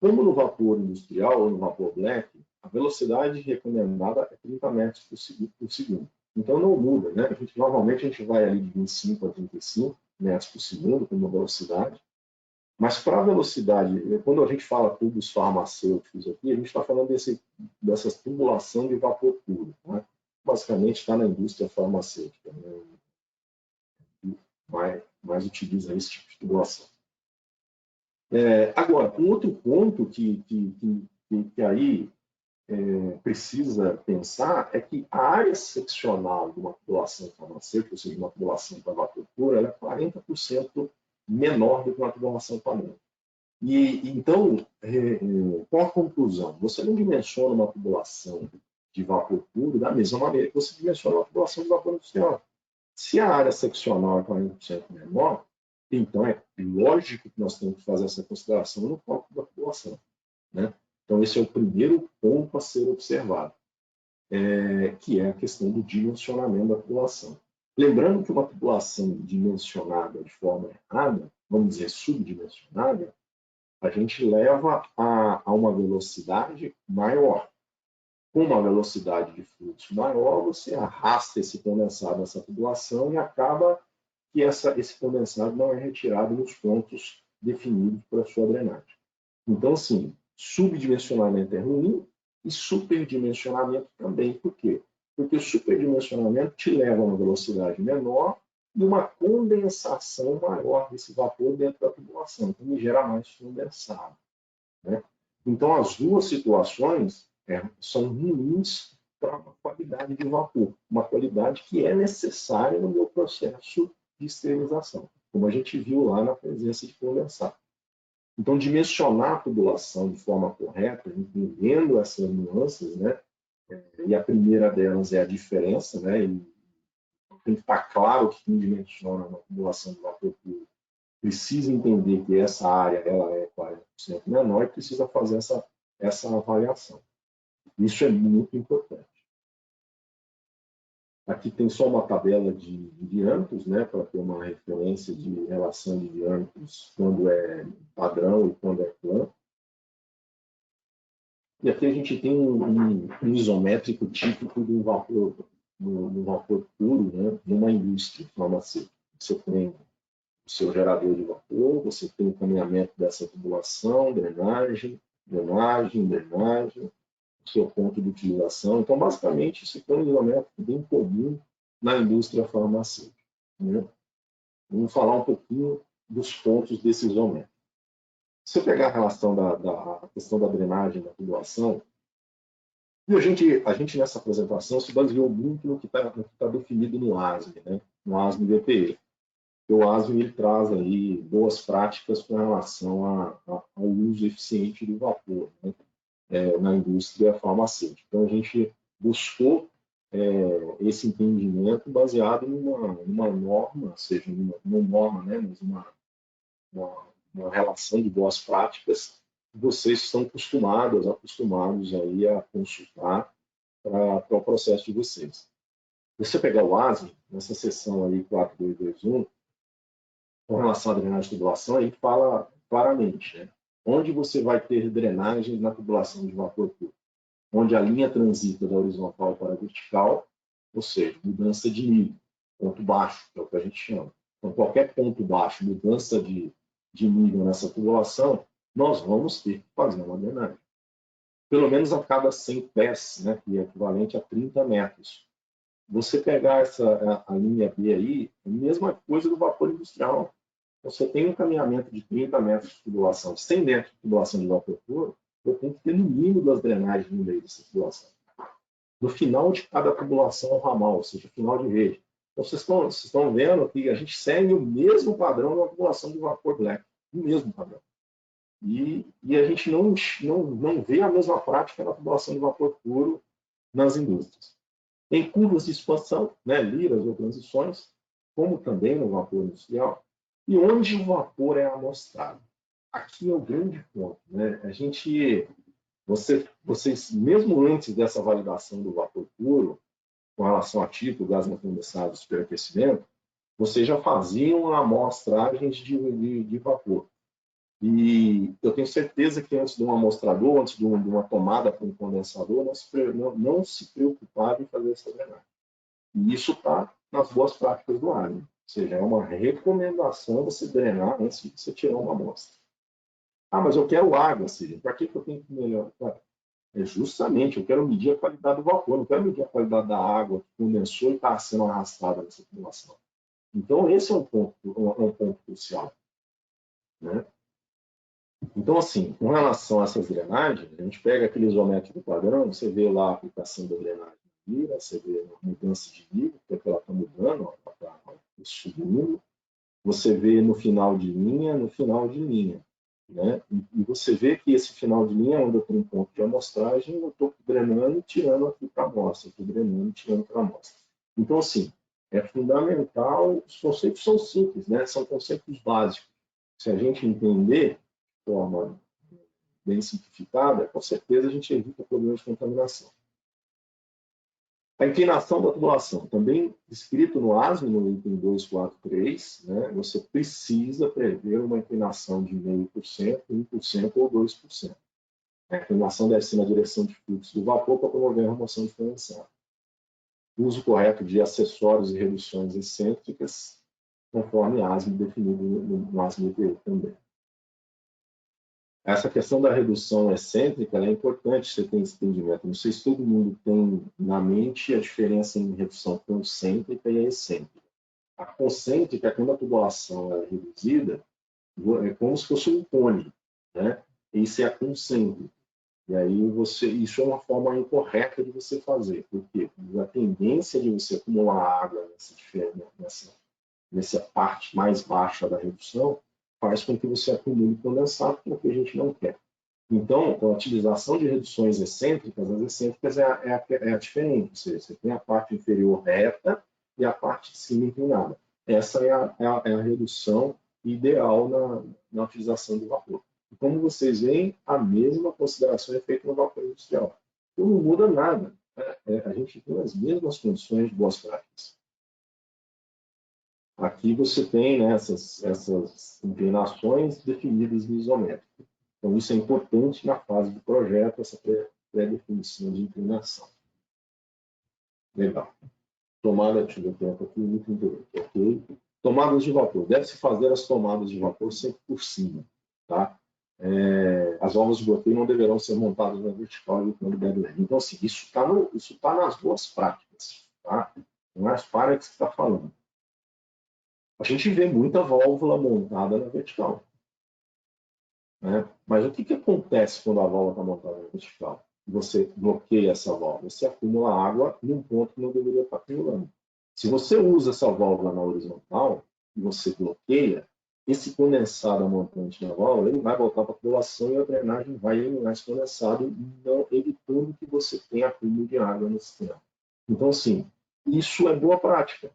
Como no vapor industrial ou no vapor black, a velocidade recomendada é 30 metros por segundo. Então não muda, né? Normalmente a gente vai ali de 25 a 35 metros por segundo como velocidade. Mas para a velocidade, quando a gente fala tubos farmacêuticos aqui, a gente está falando dessa tubulação de vapor puro, né? Basicamente está na indústria farmacêutica, né? Mais utiliza esse tipo de tubulação. Agora, um outro ponto que aí precisa pensar é que a área seccional de uma tubulação farmacêutica, ou seja, uma tubulação para vapor puro, ela é 40% menor do que uma tubulação padrão. E então, qual a conclusão? Você não dimensiona uma tubulação de vapor puro da mesma maneira que você dimensiona uma tubulação de vapor industrial. Se a área seccional é 40% menor, então é lógico que nós temos que fazer essa consideração no cálculo da tubulação, né? Então, esse é o primeiro ponto a ser observado, que é a questão do dimensionamento da tubulação. Lembrando que uma tubulação dimensionada de forma errada, vamos dizer subdimensionada, a gente leva a uma velocidade maior. Com uma velocidade de fluxo maior, você arrasta esse condensado nessa tubulação e acaba que esse condensado não é retirado nos pontos definidos para a sua drenagem. Então, assim, subdimensionamento é ruim e superdimensionamento também. Por quê? Porque o superdimensionamento te leva a uma velocidade menor e uma condensação maior desse vapor dentro da tubulação, então gera mais condensado, né? Então, as duas situações são ruins para uma qualidade de vapor, uma qualidade que é necessária no meu processo de esterilização, como a gente viu lá na presença de condensado. Então, dimensionar a tubulação de forma correta, entendendo essas nuances, né? E a primeira delas é a diferença, né? E tem que estar claro que quem dimensiona uma tubulação de vapor puro precisa entender que essa área ela é 40% menor e precisa fazer essa avaliação. Isso é muito importante. Aqui tem só uma tabela de diâmetros, né, para ter uma referência de relação de diâmetros quando é padrão e quando é plano. E aqui a gente tem um isométrico típico do vapor puro, né, numa indústria farmacêutica. Você tem o seu gerador de vapor, você tem o caminhamento dessa tubulação, drenagem, o seu ponto de utilização. Então, basicamente, isso é um isométrico bem comum na indústria farmacêutica, né? Vamos falar um pouquinho dos pontos desse isométrico. Se eu pegar a relação da questão da drenagem da tubulação, e a gente nessa apresentação se baseou muito no que está definido no ASME, né? No ASME DPE. O ASME ele traz aí boas práticas com relação ao uso eficiente do vapor, né? Na indústria farmacêutica. Então, a gente buscou esse entendimento baseado numa norma, ou seja, numa norma, né? Mas uma relação de boas práticas que vocês estão acostumados aí a consultar para o processo de vocês. Se você pegar o ASME, nessa seção aí 4221, com relação à drenagem de tubulação, a gente fala claramente, né? Onde você vai ter drenagem na tubulação de vapor puro? Onde a linha transita da horizontal para a vertical, ou seja, mudança de nível, ponto baixo, que é o que a gente chama. Então, qualquer ponto baixo, mudança de nível nessa tubulação, nós vamos ter que fazer uma drenagem. Pelo menos a cada 100 pés, né, que é equivalente a 30 metros. você pegar a linha B aí, a mesma coisa do vapor industrial. Você tem um caminhamento de 30 metros de tubulação, 100 metros de tubulação de vapor puro, eu tenho que ter no mínimo 2 drenagens no meio dessa tubulação. No final de cada tubulação, um ramal, ou seja, final de rede. Então, vocês estão vendo que a gente segue o mesmo padrão na tubulação de vapor black, o mesmo padrão. E a gente não vê a mesma prática na tubulação de vapor puro nas indústrias. Em curvas de expansão, né, liras ou transições, como também no vapor industrial, e onde o vapor é amostrado. Aqui é o grande ponto. Né? Vocês, mesmo antes dessa validação do vapor puro, com relação a tipo, gás não condensado, superaquecimento, vocês já faziam amostragens de vapor. E eu tenho certeza que antes de um amostrador, antes de uma tomada para um condensador, não se preocupava em fazer essa drenagem. E isso está nas boas práticas do AREN. Ou seja, é uma recomendação você drenar antes de você tirar uma amostra. Ah, mas eu quero água, Cid. Para que eu tenho que melhorar? É justamente, eu quero medir a qualidade do vapor, não quero medir a qualidade da água que condensou e está sendo arrastada nessa tubulação. Então, esse é um ponto crucial. Né? Então, assim, com relação a essas drenagens, a gente pega aquele isométrico padrão, você vê lá a aplicação da drenagem na você vê a mudança de nível, porque ela está mudando, está subindo. Você vê no final de linha, Né? E você vê que esse final de linha, onde eu tenho um ponto de amostragem, eu estou drenando e tirando aqui para a amostra, estou drenando e tirando para a amostra. Então, assim, é fundamental, os conceitos são simples, né? São conceitos básicos. Se a gente entender de forma bem simplificada, com certeza a gente evita problemas de contaminação. A inclinação da tubulação, também escrito no ASME, no item 243, né, você precisa prever uma inclinação de 0,5%, 1% ou 2%. A inclinação deve ser na direção de fluxo do vapor para promover a remoção de condensado. O uso correto de acessórios e reduções excêntricas, conforme ASME definido no ASME EPE também. Essa questão da redução excêntrica é importante você ter esse entendimento. Não sei se todo mundo tem na mente a diferença em redução concêntrica e excêntrica. A concêntrica é quando a tubulação é reduzida, é como se fosse um cone, né? Isso é a concêntrica. E aí isso é uma forma incorreta de você fazer, porque a tendência de você acumular água nessa parte mais baixa da redução faz com que você acumule condensado, que é o que a gente não quer. Então, a utilização de reduções excêntricas, as excêntricas é a diferente, ou seja, você tem a parte inferior reta e a parte de cima inclinada. Essa é a redução ideal na utilização do vapor. E como vocês veem, a mesma consideração é feita no vapor industrial. Então, não muda nada. A gente tem as mesmas condições de boas práticas. Aqui você tem, né, essas inclinações definidas no isométrico. Então, isso é importante na fase do projeto, essa pré-definição de inclinação. Legal. Tomada, deixa eu ver o tempo aqui, muito interessante. Ok. Tomadas de vapor. Deve-se fazer as tomadas de vapor sempre por cima. Tá? As válvulas de bloqueio não deverão ser montadas na vertical evitando deadline. Então, assim, isso está nas boas práticas. Tá? Não é as práticas que está falando. A gente vê muita válvula montada na vertical. Né? Mas o que acontece quando a válvula está montada na vertical? Você bloqueia essa válvula, você acumula água em um ponto que não deveria estar acumulando. Se você usa essa válvula na horizontal e você bloqueia, esse condensado montante na válvula ele vai voltar para a tubulação e a drenagem vai eliminar esse condensado, não evitando que você tenha acúmulo de água no sistema. Então, assim, isso é boa prática.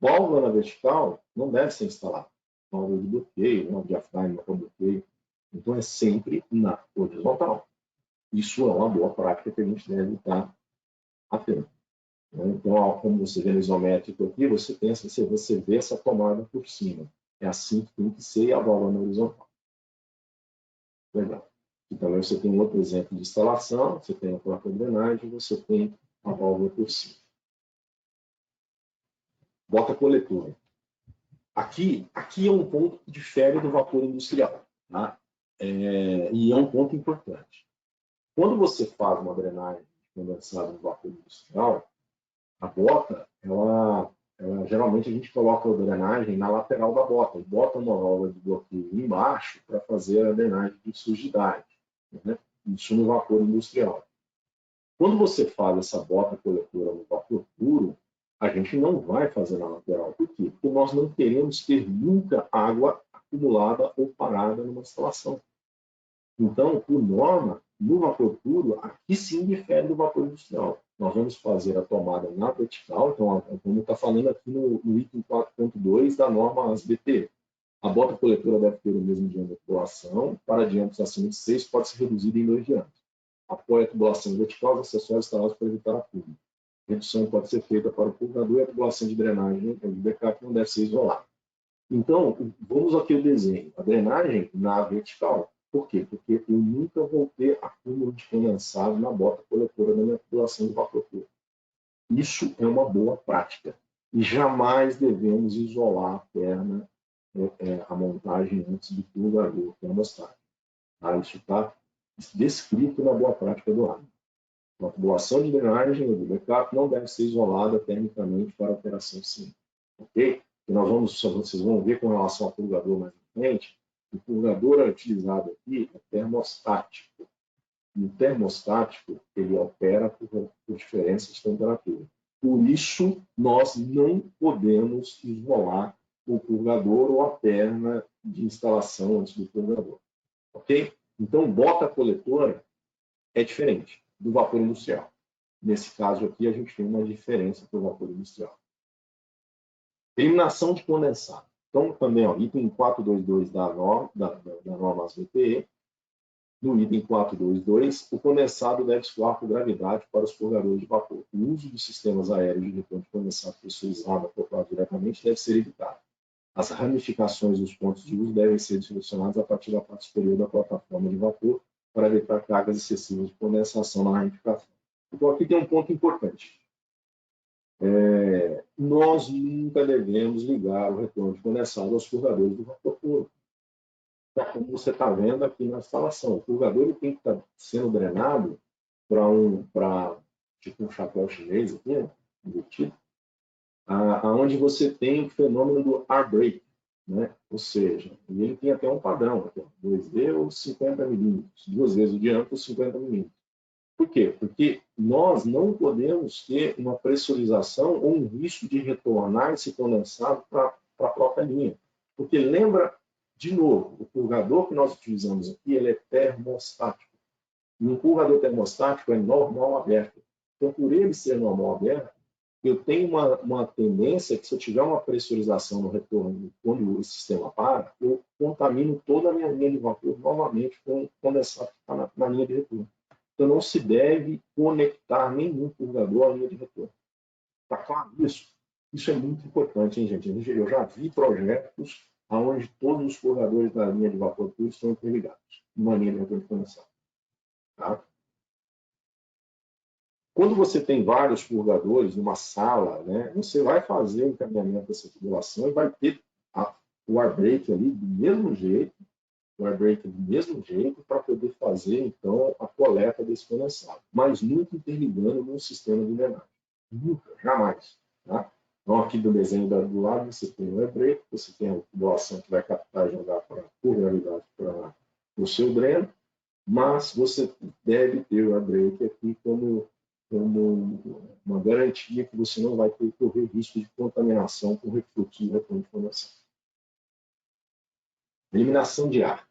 Válvula na vertical não deve ser instalada. Válvula de bloqueio, uma diafragma para bloqueio. Então, é sempre na horizontal. Isso é uma boa prática que a gente deve estar atento. Então, como você vê no isométrico aqui, você vê essa tomada por cima. É assim que tem que ser a válvula na horizontal. Legal. E também você tem um outro exemplo de instalação, você tem a placa de drenagem, você tem a válvula por cima. Bota coletora. Aqui é um ponto que difere do vapor industrial. Tá? E é um ponto importante. Quando você faz uma drenagem condensada no vapor industrial, A bota, geralmente a gente coloca a drenagem na lateral da bota, e bota uma válvula de bloqueio embaixo para fazer a drenagem de sujidade, né? Isso no vapor industrial. Quando você faz essa bota coletora no vapor puro, a gente não vai fazer na lateral. Por quê? Porque nós não queremos ter nunca água acumulada ou parada numa instalação. Então, por norma, no vapor puro, aqui sim difere do vapor industrial. Nós vamos fazer a tomada na vertical, então, como está falando aqui no item 4.2 da norma ASBT. A bota coletora deve ter o mesmo diâmetro de tubulação, para diâmetros acima de 6 pode ser reduzido em 2 diâmetros. Apoia a tubulação vertical, os acessórios instalados para evitar a fuga. A redução pode ser feita para o purgador e a tubulação de drenagem de backup não deve ser isolada. Então, vamos aqui ao desenho. A drenagem na vertical. Por quê? Porque eu nunca vou ter acúmulo de condensado na bota coletora da minha tubulação de vapor puro. Isso é uma boa prática. E jamais devemos isolar a perna, a montagem antes do purgador termostático. Tá? Isso está descrito na boa prática do ANA. A tubulação de drenagem do backup não deve ser isolada termicamente para operação simples. Ok? E vocês vão ver com relação ao purgador mais à frente, o purgador utilizado aqui é termostático. E o termostático, ele opera por diferenças de temperatura. Por isso, nós não podemos isolar o purgador ou a perna de instalação antes do purgador. Ok? Então, bota coletora é diferente do vapor industrial. Nesse caso aqui, a gente tem uma diferença para o vapor industrial. Eliminação de condensado. Então, também, ó, item 422 da norma ASBTE. No item 422, o condensado deve escoar por gravidade para os purgadores de vapor. O uso de sistemas aéreos de retorno de condensado pressurizado acoplado diretamente deve ser evitado. As ramificações dos pontos de uso devem ser selecionadas a partir da parte superior da plataforma de vapor para evitar cargas excessivas de condensação na ramificação. Então, aqui tem um ponto importante. Nós nunca devemos ligar o retorno de condensado aos purgadores do vapor puro. Então, como você está vendo aqui na instalação, o purgador ele tem que estar sendo drenado para tipo um chapéu chinês aqui, né, embutido, aonde você tem o fenômeno do air break, né? Ou seja, ele tem até um padrão, 2D ou 50 milímetros, 2 vezes o diâmetro, 50 milímetros. Por quê? Porque nós não podemos ter uma pressurização ou um risco de retornar esse condensado para a própria linha. Porque lembra, de novo, o purgador que nós utilizamos aqui, ele é termostático. E um purgador termostático é normal aberto. Então, por ele ser normal aberto, eu tenho uma tendência que se eu tiver uma pressurização no retorno, quando o sistema para, eu contamino toda a minha linha de vapor novamente com o condensado que está na linha de retorno. Então, não se deve conectar nenhum purgador à linha de retorno. Está claro isso? Isso é muito importante, hein, gente? Eu já vi projetos onde todos os purgadores da linha de vapor puro estão interligados, numa linha de retorno de condensado. Tá? Quando você tem vários purgadores numa sala, né, você vai fazer o encaminhamento dessa tubulação e vai ter o air break ali do mesmo jeito, para poder fazer, então, a coleta desse condensado. Mas nunca interligando num sistema de drenagem. Nunca, jamais. Tá? Então, aqui do desenho do lado, você tem o air break, você tem a tubulação que vai captar e jogar por gravidade para o seu dreno, mas você deve ter o air break aqui como uma garantia que você não vai correr risco de contaminação com refluxo de retorno de condensação. Eliminação de ar.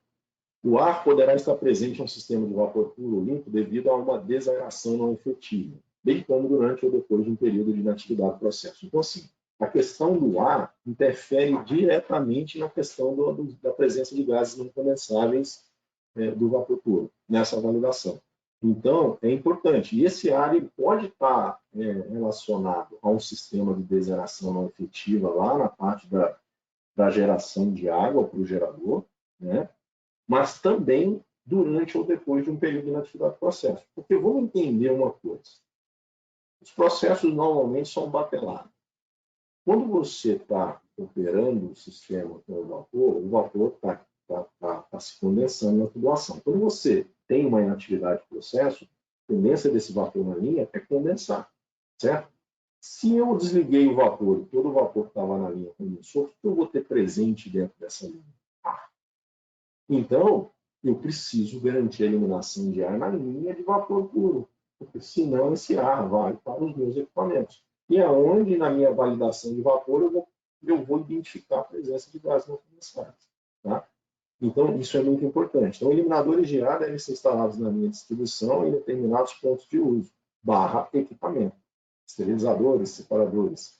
O ar poderá estar presente em um sistema de vapor puro ou limpo devido a uma desaeração não efetiva, bem como durante ou depois de um período de inatividade do processo. Então, assim, a questão do ar interfere diretamente na questão da presença de gases não condensáveis do vapor puro, nessa validação. Então, é importante. E esse ar ele pode estar relacionado a um sistema de desaeração não efetiva lá na parte da geração de água para o gerador, né? Mas também durante ou depois de um período de inatividade do processo. Porque vamos entender uma coisa. Os processos normalmente são batelados. Quando você está operando o sistema com o vapor está se condensando na tubulação. Quando você tem uma inatividade do processo, a tendência desse vapor na linha é condensar, certo? Se eu desliguei o vapor, todo o vapor que estava na linha condensou, o que eu vou ter presente dentro dessa linha? Ar. Então, eu preciso garantir a eliminação de ar na linha de vapor puro, porque senão esse ar vai para os meus equipamentos. E aonde, na minha validação de vapor, eu vou identificar a presença de gases não condensados. Tá? Então, isso é muito importante. Então, eliminadores de ar devem ser instalados na linha de distribuição em determinados pontos de uso, /equipamento. Esterilizadores, separadores.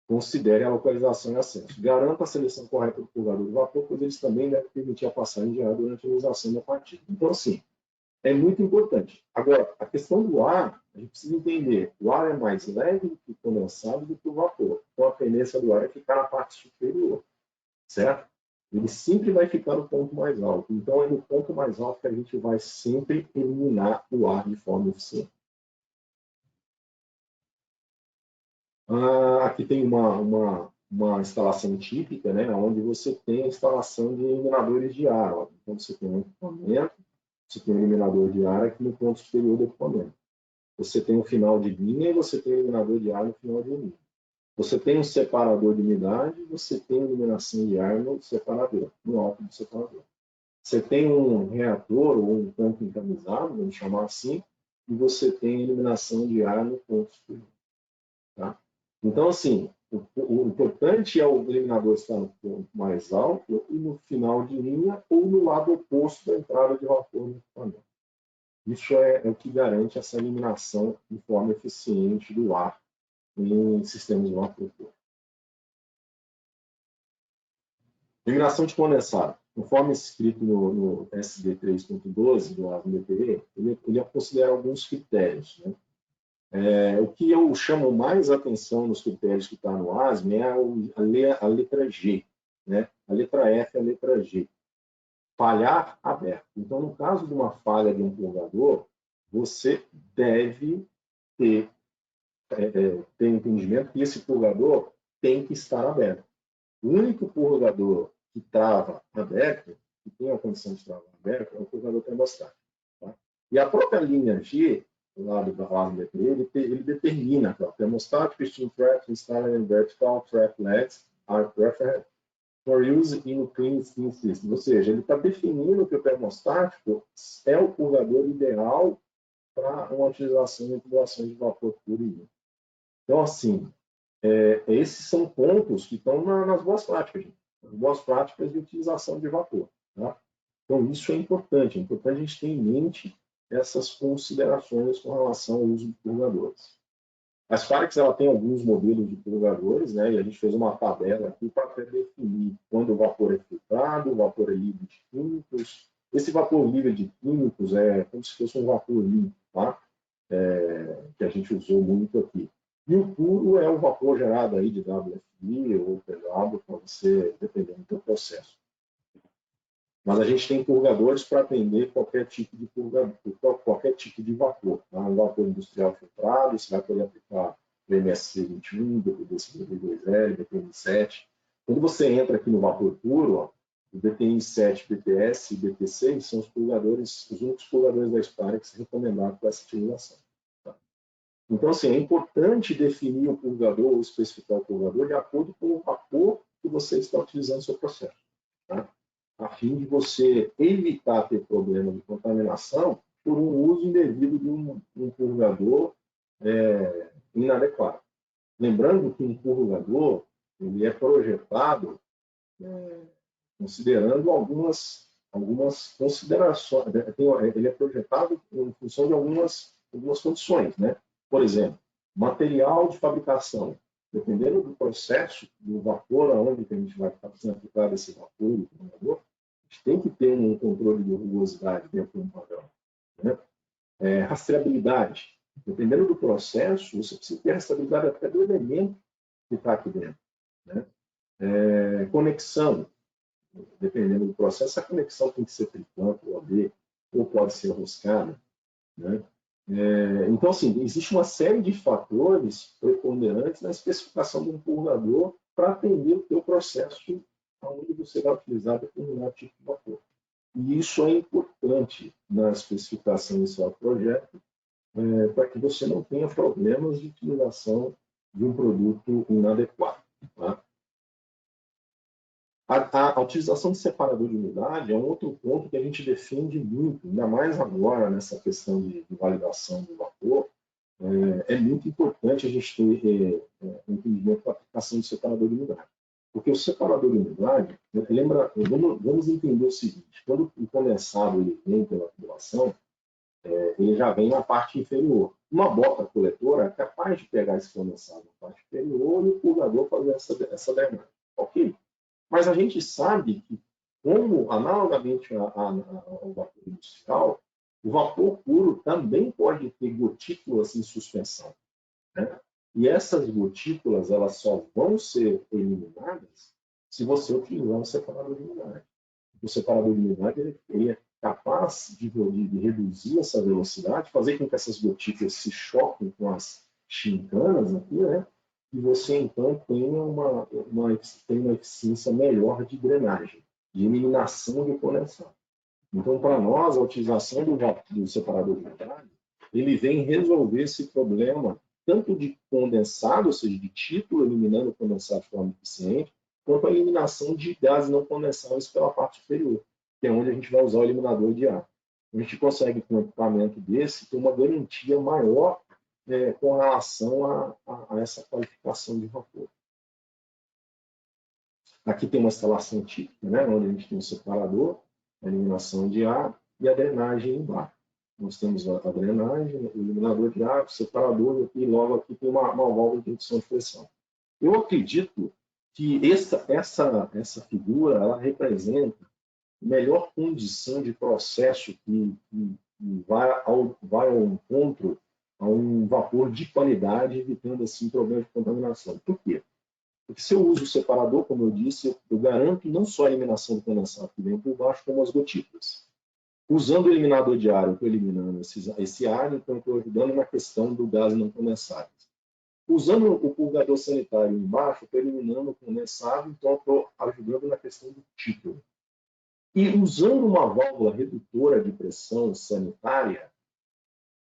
Considere a localização e acesso. Garanta a seleção correta do purgador de vapor, pois eles também devem permitir a passagem de ar durante a utilização da partícula. Então, assim, é muito importante. Agora, a questão do ar, a gente precisa entender, o ar é mais leve do que o condensado do que o vapor. Então, a tendência do ar é ficar na parte superior, certo? Ele sempre vai ficar no ponto mais alto. Então, é no ponto mais alto que a gente vai sempre eliminar o ar de forma eficiente. Aqui tem uma instalação típica, né, onde você tem a instalação de eliminadores de ar. Ó. Então, você tem um equipamento, você tem um eliminador de ar aqui no ponto superior do equipamento. Você tem um final de linha e você tem um eliminador de ar no final de linha. Você tem um separador de umidade e você tem eliminação de ar no separador, no alto do separador. Você tem um reator ou um ponto entamizado, vamos chamar assim, e você tem eliminação de ar no ponto superior. Tá? Então, assim, o importante é o eliminador estar no ponto mais alto e no final de linha ou no lado oposto da entrada de vapor no equipamento. Isso é o que garante essa eliminação de forma eficiente do ar em sistemas de vapor. Eliminação de condensado. Conforme escrito no SD 3.12 do ASME, ele considera alguns critérios. Né? O que eu chamo mais atenção nos critérios que está no ASME é a letra G, né? A letra F e a letra G. Falhar aberto. Então, no caso de uma falha de um purgador, você deve ter entendimento que esse purgador tem que estar aberto. O único purgador que trava aberto, que tem a condição de travar aberto, é o purgador termostático. Tá? E a própria linha G, do lado da ASME, ele determina que o termostático, steam trap, installer and vertical trap legs are preferred for use in clean steam system. Ou seja, ele está definindo que o termostático é o purgador ideal para uma utilização em tubulações de vapor puro e limpo. Então, assim, esses são pontos que estão nas boas práticas, gente. As boas práticas de utilização de vapor. Tá? Então, isso é importante a gente ter em mente essas considerações com relação ao uso de purgadores. A Sparix ela tem alguns modelos de purgadores, né, e a gente fez uma tabela aqui para definir quando o vapor é filtrado, o vapor é livre de químicos. Esse vapor livre de químicos é como se fosse um vapor limpo, tá? Que a gente usou muito aqui. E o puro é o vapor gerado aí de WFI ou PW, para você, dependendo do processo. Mas a gente tem purgadores para atender qualquer tipo de purgador, qualquer tipo de vapor. Tá? Um vapor industrial filtrado, você vai poder aplicar o MSC 21, BPDC 2L, BPM 7. Quando você entra aqui no vapor puro, ó, o BPM 7, BPS e BT6 são os únicos purgadores da Sparix recomendados para essa utilização. Tá? Então, assim, é importante definir o purgador ou especificar o purgador de acordo com o vapor que você está utilizando no seu processo. Tá? A fim de você evitar ter problema de contaminação por um uso indevido de um purgador inadequado. Lembrando que um purgador ele é projetado considerando algumas considerações. Ele é projetado em função de algumas condições. Né? Por exemplo, material de fabricação. Dependendo do processo, do vapor, aonde que a gente vai estar sendo aplicado esse vapor do purgador, a gente tem que ter um controle de rugosidade dentro do padrão. Né? Rastreabilidade. Dependendo do processo, você precisa ter rastreabilidade até do elemento que está aqui dentro. Né? Conexão. Dependendo do processo, a conexão tem que ser triplampa ou AB, ou pode ser roscada. Né? Então, assim, existe uma série de fatores preponderantes na especificação de um purgador para atender o teu processo onde você vai utilizar determinado tipo de vapor. E isso é importante na especificação do seu projeto para que você não tenha problemas de utilização de um produto inadequado. Tá? A utilização de separador de umidade é um outro ponto que a gente defende muito, ainda mais agora nessa questão de validação do vapor. É muito importante a gente ter entendimento da aplicação do separador de umidade. Porque o separador de umidade, vamos entender o seguinte, quando o condensado ele vem pela tubulação, ele já vem na parte inferior. Uma bota coletora é capaz de pegar esse condensado na parte inferior e o purgador fazer essa drenagem. Ok? Mas a gente sabe que, como analogamente ao vapor industrial, o vapor puro também pode ter gotículas em suspensão. Né? E essas gotículas elas só vão ser eliminadas se você utilizar um separador de umidade. O separador de umidade ele é capaz de reduzir essa velocidade, fazer com que essas gotículas se choquem com as chincanas aqui, né? E você então tenha uma eficiência melhor de drenagem, de eliminação de condensado. Então, para nós, a utilização do separador de umidade, ele vem resolver esse problema tanto de condensado, ou seja, de título, eliminando o condensado de forma eficiente, quanto a eliminação de gases não condensáveis pela parte superior, que é onde a gente vai usar o eliminador de ar. A gente consegue, com um equipamento desse, ter uma garantia maior com relação a essa qualificação de vapor. Aqui tem uma instalação típica, né, onde a gente tem um separador, a eliminação de ar e a drenagem embaixo. Nós temos a drenagem, o eliminador de ar, o separador, e logo aqui tem uma válvula de redução de pressão. Eu acredito que essa figura ela representa a melhor condição de processo que vai ao encontro a um vapor de qualidade, evitando assim problemas de contaminação. Por quê? Porque se eu uso o separador, como eu disse, eu garanto não só a eliminação do condensado que vem por baixo, como as gotículas. Usando o eliminador de ar, eu estou eliminando esse ar, então eu estou ajudando na questão do gás não condensado. Usando o purgador sanitário embaixo, eu estou eliminando o condensado, então eu estou ajudando na questão do título. E usando uma válvula redutora de pressão sanitária,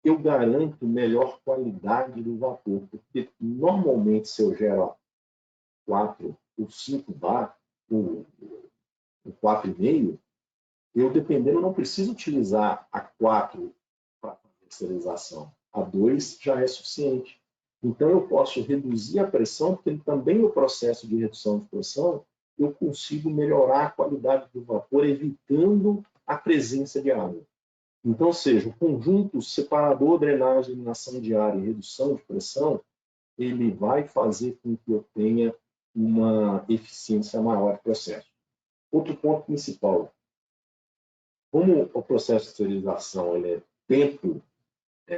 eu garanto melhor qualidade do vapor, porque normalmente se eu gero 4 ou 5 bar, ou 4,5, eu, dependendo, não preciso utilizar a 4 para fazer esterilização. A 2 já é suficiente. Então, eu posso reduzir a pressão, porque também no processo de redução de pressão, eu consigo melhorar a qualidade do vapor, evitando a presença de água. Então, ou seja, o conjunto separador, drenagem, eliminação de ar e redução de pressão, ele vai fazer com que eu tenha uma eficiência maior do processo. Outro ponto principal, como o processo de esterilização ele é tempo,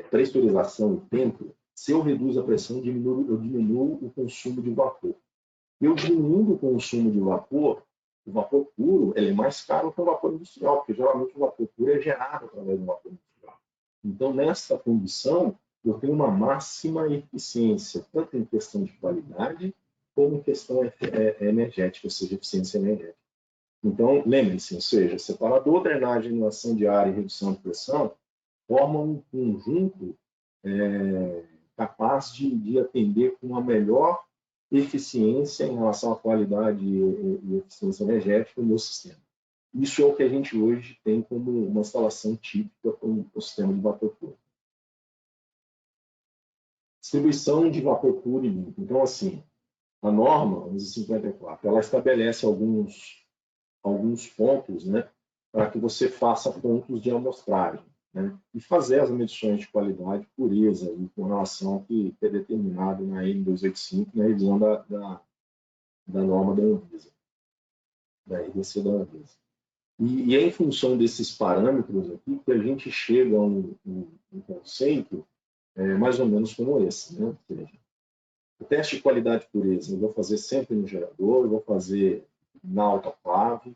pressurização e tempo, se eu reduzo a pressão, eu diminuo o consumo de vapor. Eu diminuindo o consumo de vapor, o vapor puro ele é mais caro que o vapor industrial, porque geralmente o vapor puro é gerado através do vapor industrial. Então, nessa condição, eu tenho uma máxima eficiência, tanto em questão de qualidade, como em questão energética, ou seja, eficiência energética. Então, lembre-se, ou seja, separador, drenagem, eliminação de ar e redução de pressão formam um conjunto capaz de atender com a melhor eficiência em relação à qualidade e eficiência energética do meu sistema. Isso é o que a gente hoje tem como uma instalação típica para o sistema de vapor puro. Distribuição de vapor puro e limpo. Então, assim, a norma 1154, ela estabelece alguns pontos, né, para que você faça pontos de amostragem, né, e fazer as medições de qualidade, pureza, e com relação ao que é determinado na N285, na revisão da norma da Anvisa, da RDC da Anvisa. E é em função desses parâmetros aqui que a gente chega a um conceito mais ou menos como esse, né? Ou seja, o teste de qualidade de pureza eu vou fazer sempre no gerador, eu vou fazer na autoclave,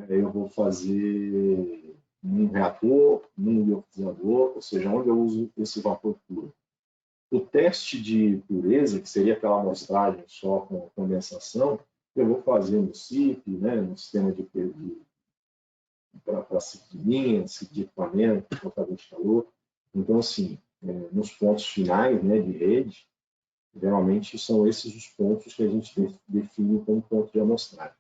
eu vou fazer num reator, num liofilizador, ou seja, onde eu uso esse vapor puro. O teste de pureza, que seria aquela amostragem só com condensação, eu vou fazer no CIP, né, no sistema para ciclo de linha, ciclo de equipamento, trocador de calor. Então, assim, nos pontos finais, né, de rede, Geralmente são esses os pontos que a gente define como ponto de amostragem.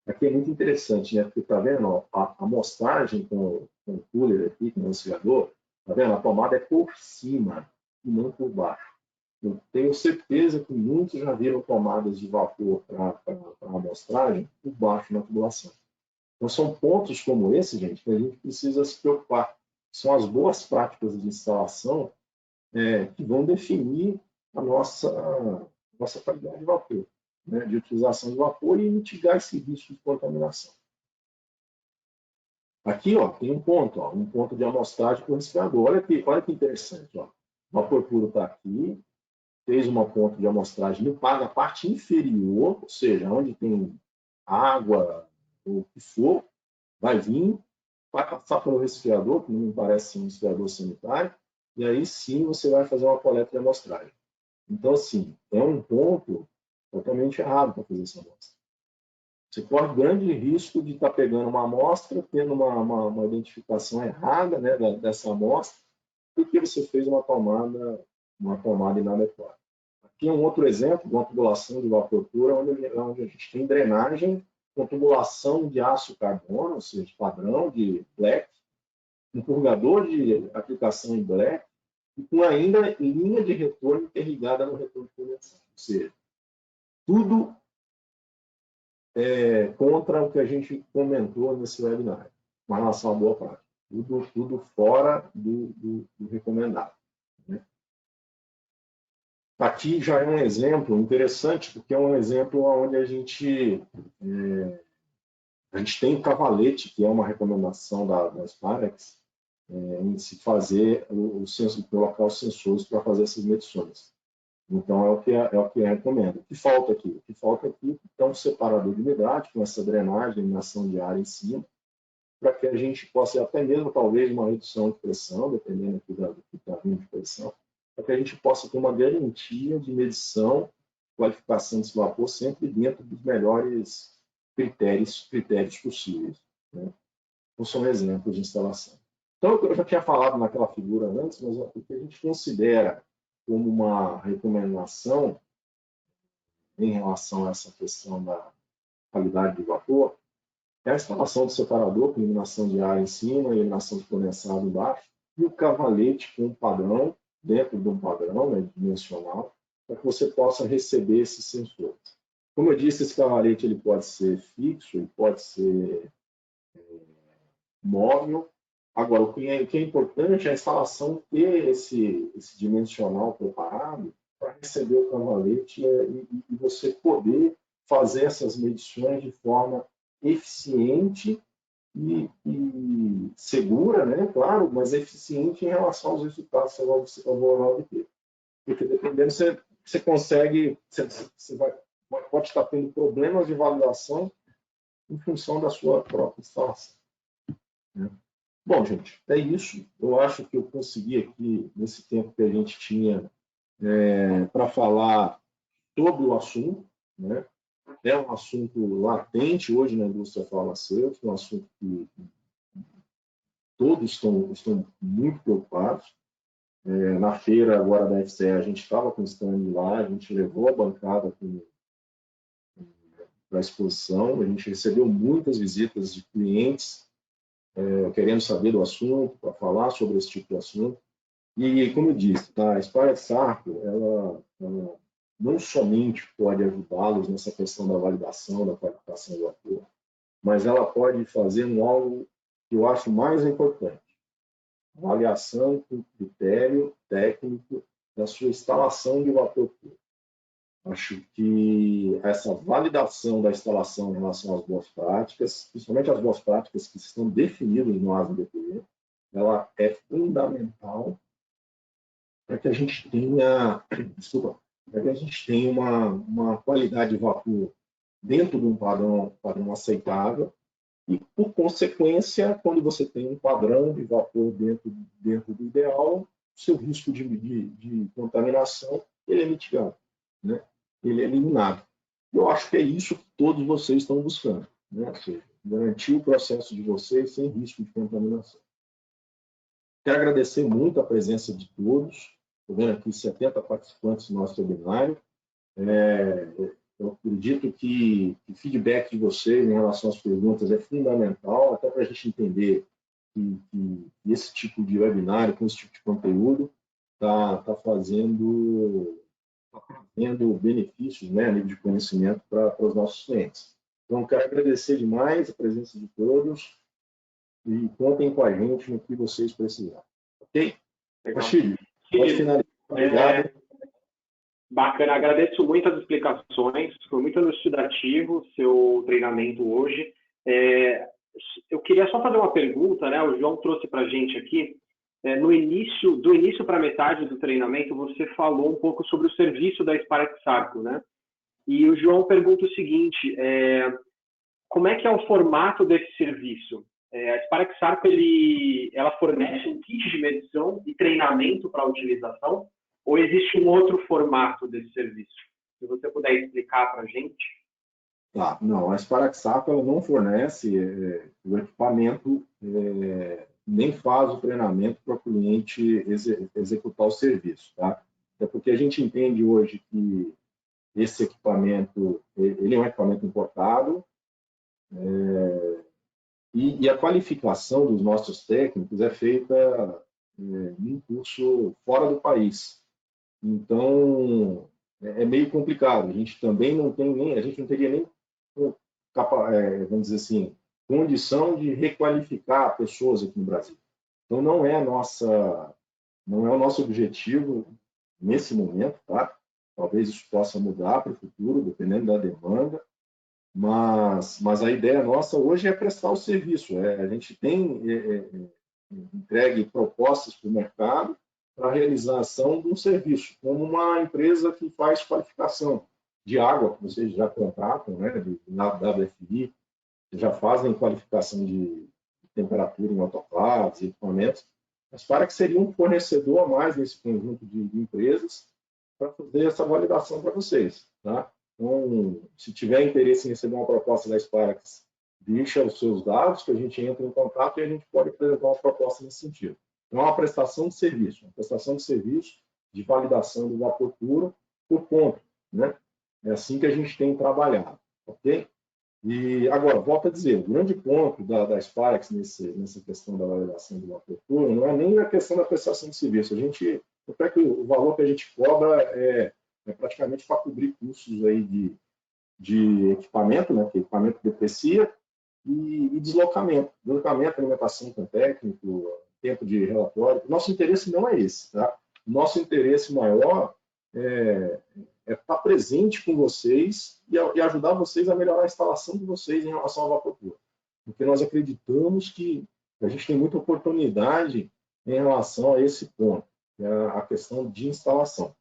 Aqui é muito interessante, né? Porque está vendo, ó, a amostragem com o cooler aqui, com o resfriador, está vendo? A tomada é por cima e não por baixo. Eu tenho certeza que muitos já viram tomadas de vapor para amostragem por baixo na tubulação. Então, são pontos como esse, gente, que a gente precisa se preocupar. São as boas práticas de instalação que vão definir a nossa qualidade de vapor, né, de utilização de vapor e mitigar esse risco de contaminação. Aqui, ó, tem um ponto de amostragem com o resfriador. Olha que interessante. Ó. O vapor puro está aqui, fez uma ponta de amostragem na parte inferior, ou seja, onde tem água ou o que for, vai vir, vai passar pelo resfriador, que não me parece um resfriador sanitário, e aí sim você vai fazer uma coleta de amostragem. Então, assim, é um ponto totalmente errado para fazer essa amostra. Você corre grande risco de estar pegando uma amostra, tendo uma identificação errada, né, dessa amostra, porque você fez uma tomada inadequada. Aqui é um outro exemplo de uma tubulação de vapor puro, onde a gente tem drenagem com tubulação de aço carbono, ou seja, padrão de black, um purgador de aplicação em black, e com ainda linha de retorno interligada no retorno de condensação. Ou seja, tudo contra o que a gente comentou nesse webinar, com relação à boa prática. Tudo fora do recomendado. Né? Aqui já é um exemplo interessante, porque é um exemplo onde a gente tem o cavalete, que é uma recomendação da Sparex, em se fazer colocar os sensores para fazer essas medições. Então, é o que recomendo. O que falta aqui? O que falta aqui é um separador de umidade, com essa drenagem, eliminação de ar em cima, para que a gente possa, até mesmo, talvez, uma redução de pressão, dependendo aqui do que está vindo de pressão, para que a gente possa ter uma garantia de medição, qualificação desse vapor, sempre dentro dos melhores critérios possíveis. Né? Então, são exemplos de instalação. Então, eu já tinha falado naquela figura antes, mas o que a gente considera como uma recomendação em relação a essa questão da qualidade do vapor é a instalação do separador com eliminação de ar em cima e eliminação de condensado embaixo e o cavalete com um padrão, dentro de um padrão, né, dimensional, para que você possa receber esses sensores. Como eu disse, esse cavalete ele pode ser fixo, ele pode ser móvel. Agora, o que é importante é a instalação ter esse dimensional preparado para receber o cavalete e você poder fazer essas medições de forma eficiente e segura, né? Claro, mas eficiente em relação aos resultados que você vai obter. Porque dependendo, você consegue, você pode estar tendo problemas de validação em função da sua própria instalação. Né? Bom, gente, é isso. Eu acho que eu consegui aqui, nesse tempo que a gente tinha, para falar sobre o assunto. Né? É um assunto latente hoje na indústria farmacêutica, um assunto que todos estão muito preocupados. Na feira agora da FCE, a gente estava com o stand lá, a gente levou a bancada para a exposição, a gente recebeu muitas visitas de clientes querendo saber do assunto, para falar sobre esse tipo de assunto. E, como eu disse, a Sparex Arco, ela não somente pode ajudá-los nessa questão da validação, da qualificação do vapor, mas ela pode fazer algo que eu acho mais importante, avaliação com critério técnico da sua instalação de vapor puro. Acho que essa validação da instalação em relação às boas práticas, principalmente as boas práticas que estão definidas no ASBPE, ela é fundamental para que a gente tenha, uma qualidade de vapor dentro de um padrão aceitável e, por consequência, quando você tem um padrão de vapor dentro do ideal, seu risco de contaminação ele é mitigado, né? Ele é eliminado. Eu acho que é isso que todos vocês estão buscando, né? Ou seja, garantir o processo de vocês sem risco de contaminação. Quero agradecer muito a presença de todos. Estou vendo aqui 70 participantes no nosso webinário. Eu acredito que o feedback de vocês em relação às perguntas é fundamental, até para a gente entender que esse tipo de webinário, com esse tipo de conteúdo, está trazendo benefícios, né, a nível de conhecimento para os nossos clientes. Então, quero agradecer demais a presença de todos e contem com a gente no que vocês precisarem. Ok? Chile, pode finalizar. Obrigado. Bacana, agradeço muito as explicações, foi muito elucidativo seu treinamento hoje. Eu queria só fazer uma pergunta, né? O João trouxe para a gente aqui, do início para a metade do treinamento, você falou um pouco sobre o serviço da Spark Sarco, né? E o João pergunta o seguinte, como é que é o formato desse serviço? A Spark Sarco, ela fornece um kit de medição e treinamento para a utilização, ou existe um outro formato desse serviço? Se você puder explicar para a gente. Tá, não, a Spark Sarco ela não fornece o equipamento, nem faz o treinamento para o cliente executar o serviço, tá? É porque a gente entende hoje que esse equipamento, ele é um equipamento importado, e a qualificação dos nossos técnicos é feita em curso fora do país. Então, é meio complicado. A gente também não teria nem, vamos dizer assim, condição de requalificar pessoas aqui no Brasil. Então, não é o nosso objetivo nesse momento, tá? Talvez isso possa mudar para o futuro, dependendo da demanda, mas a ideia nossa hoje é prestar o serviço. A gente tem entregue propostas para o mercado para a realização de um serviço, como uma empresa que faz qualificação de água, que vocês já contratam, né, na WFI, já fazem qualificação de temperatura em autoclaves e equipamentos, mas para que seria um fornecedor a mais nesse conjunto de empresas para fazer essa validação para vocês, tá? Então, se tiver interesse em receber uma proposta da Sparks, deixa os seus dados, que a gente entra em contato e a gente pode apresentar uma proposta nesse sentido. Então, é uma prestação de serviço, de validação do vapor puro por ponto, né? É assim que a gente tem trabalhado, ok? E agora, volto a dizer, o grande ponto da Sparks nessa questão da validação do vapor puro não é nem a questão da prestação de serviço. Até que o valor que a gente cobra é praticamente para cobrir custos aí de equipamento, né? Que equipamento deprecia, e deslocamento, alimentação com técnico, tempo de relatório. Nosso interesse não é esse, tá? Nosso interesse maior é estar presente com vocês e ajudar vocês a melhorar a instalação de vocês em relação ao vapor puro. Porque nós acreditamos que a gente tem muita oportunidade em relação a esse ponto, que é a questão de instalação.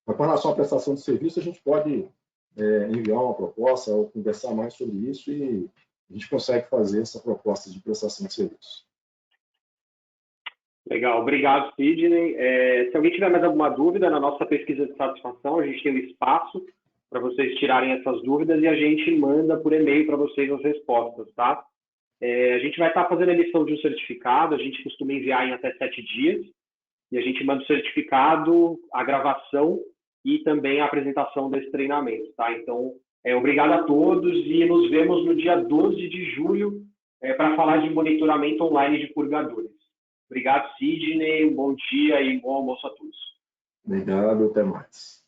Mas com relação à prestação de serviço, a gente pode enviar uma proposta ou conversar mais sobre isso e a gente consegue fazer essa proposta de prestação de serviço. Legal, obrigado, Sidney. Se alguém tiver mais alguma dúvida na nossa pesquisa de satisfação, a gente tem um espaço para vocês tirarem essas dúvidas e a gente manda por e-mail para vocês as respostas, tá? A gente vai estar fazendo a emissão de um certificado, a gente costuma enviar em até 7 dias, e a gente manda o certificado, a gravação e também a apresentação desse treinamento, tá? Então, obrigado a todos e nos vemos no dia 12 de julho para falar de monitoramento online de purgadores. Obrigado, Sidney, um bom dia e bom almoço a todos. Obrigado, até mais.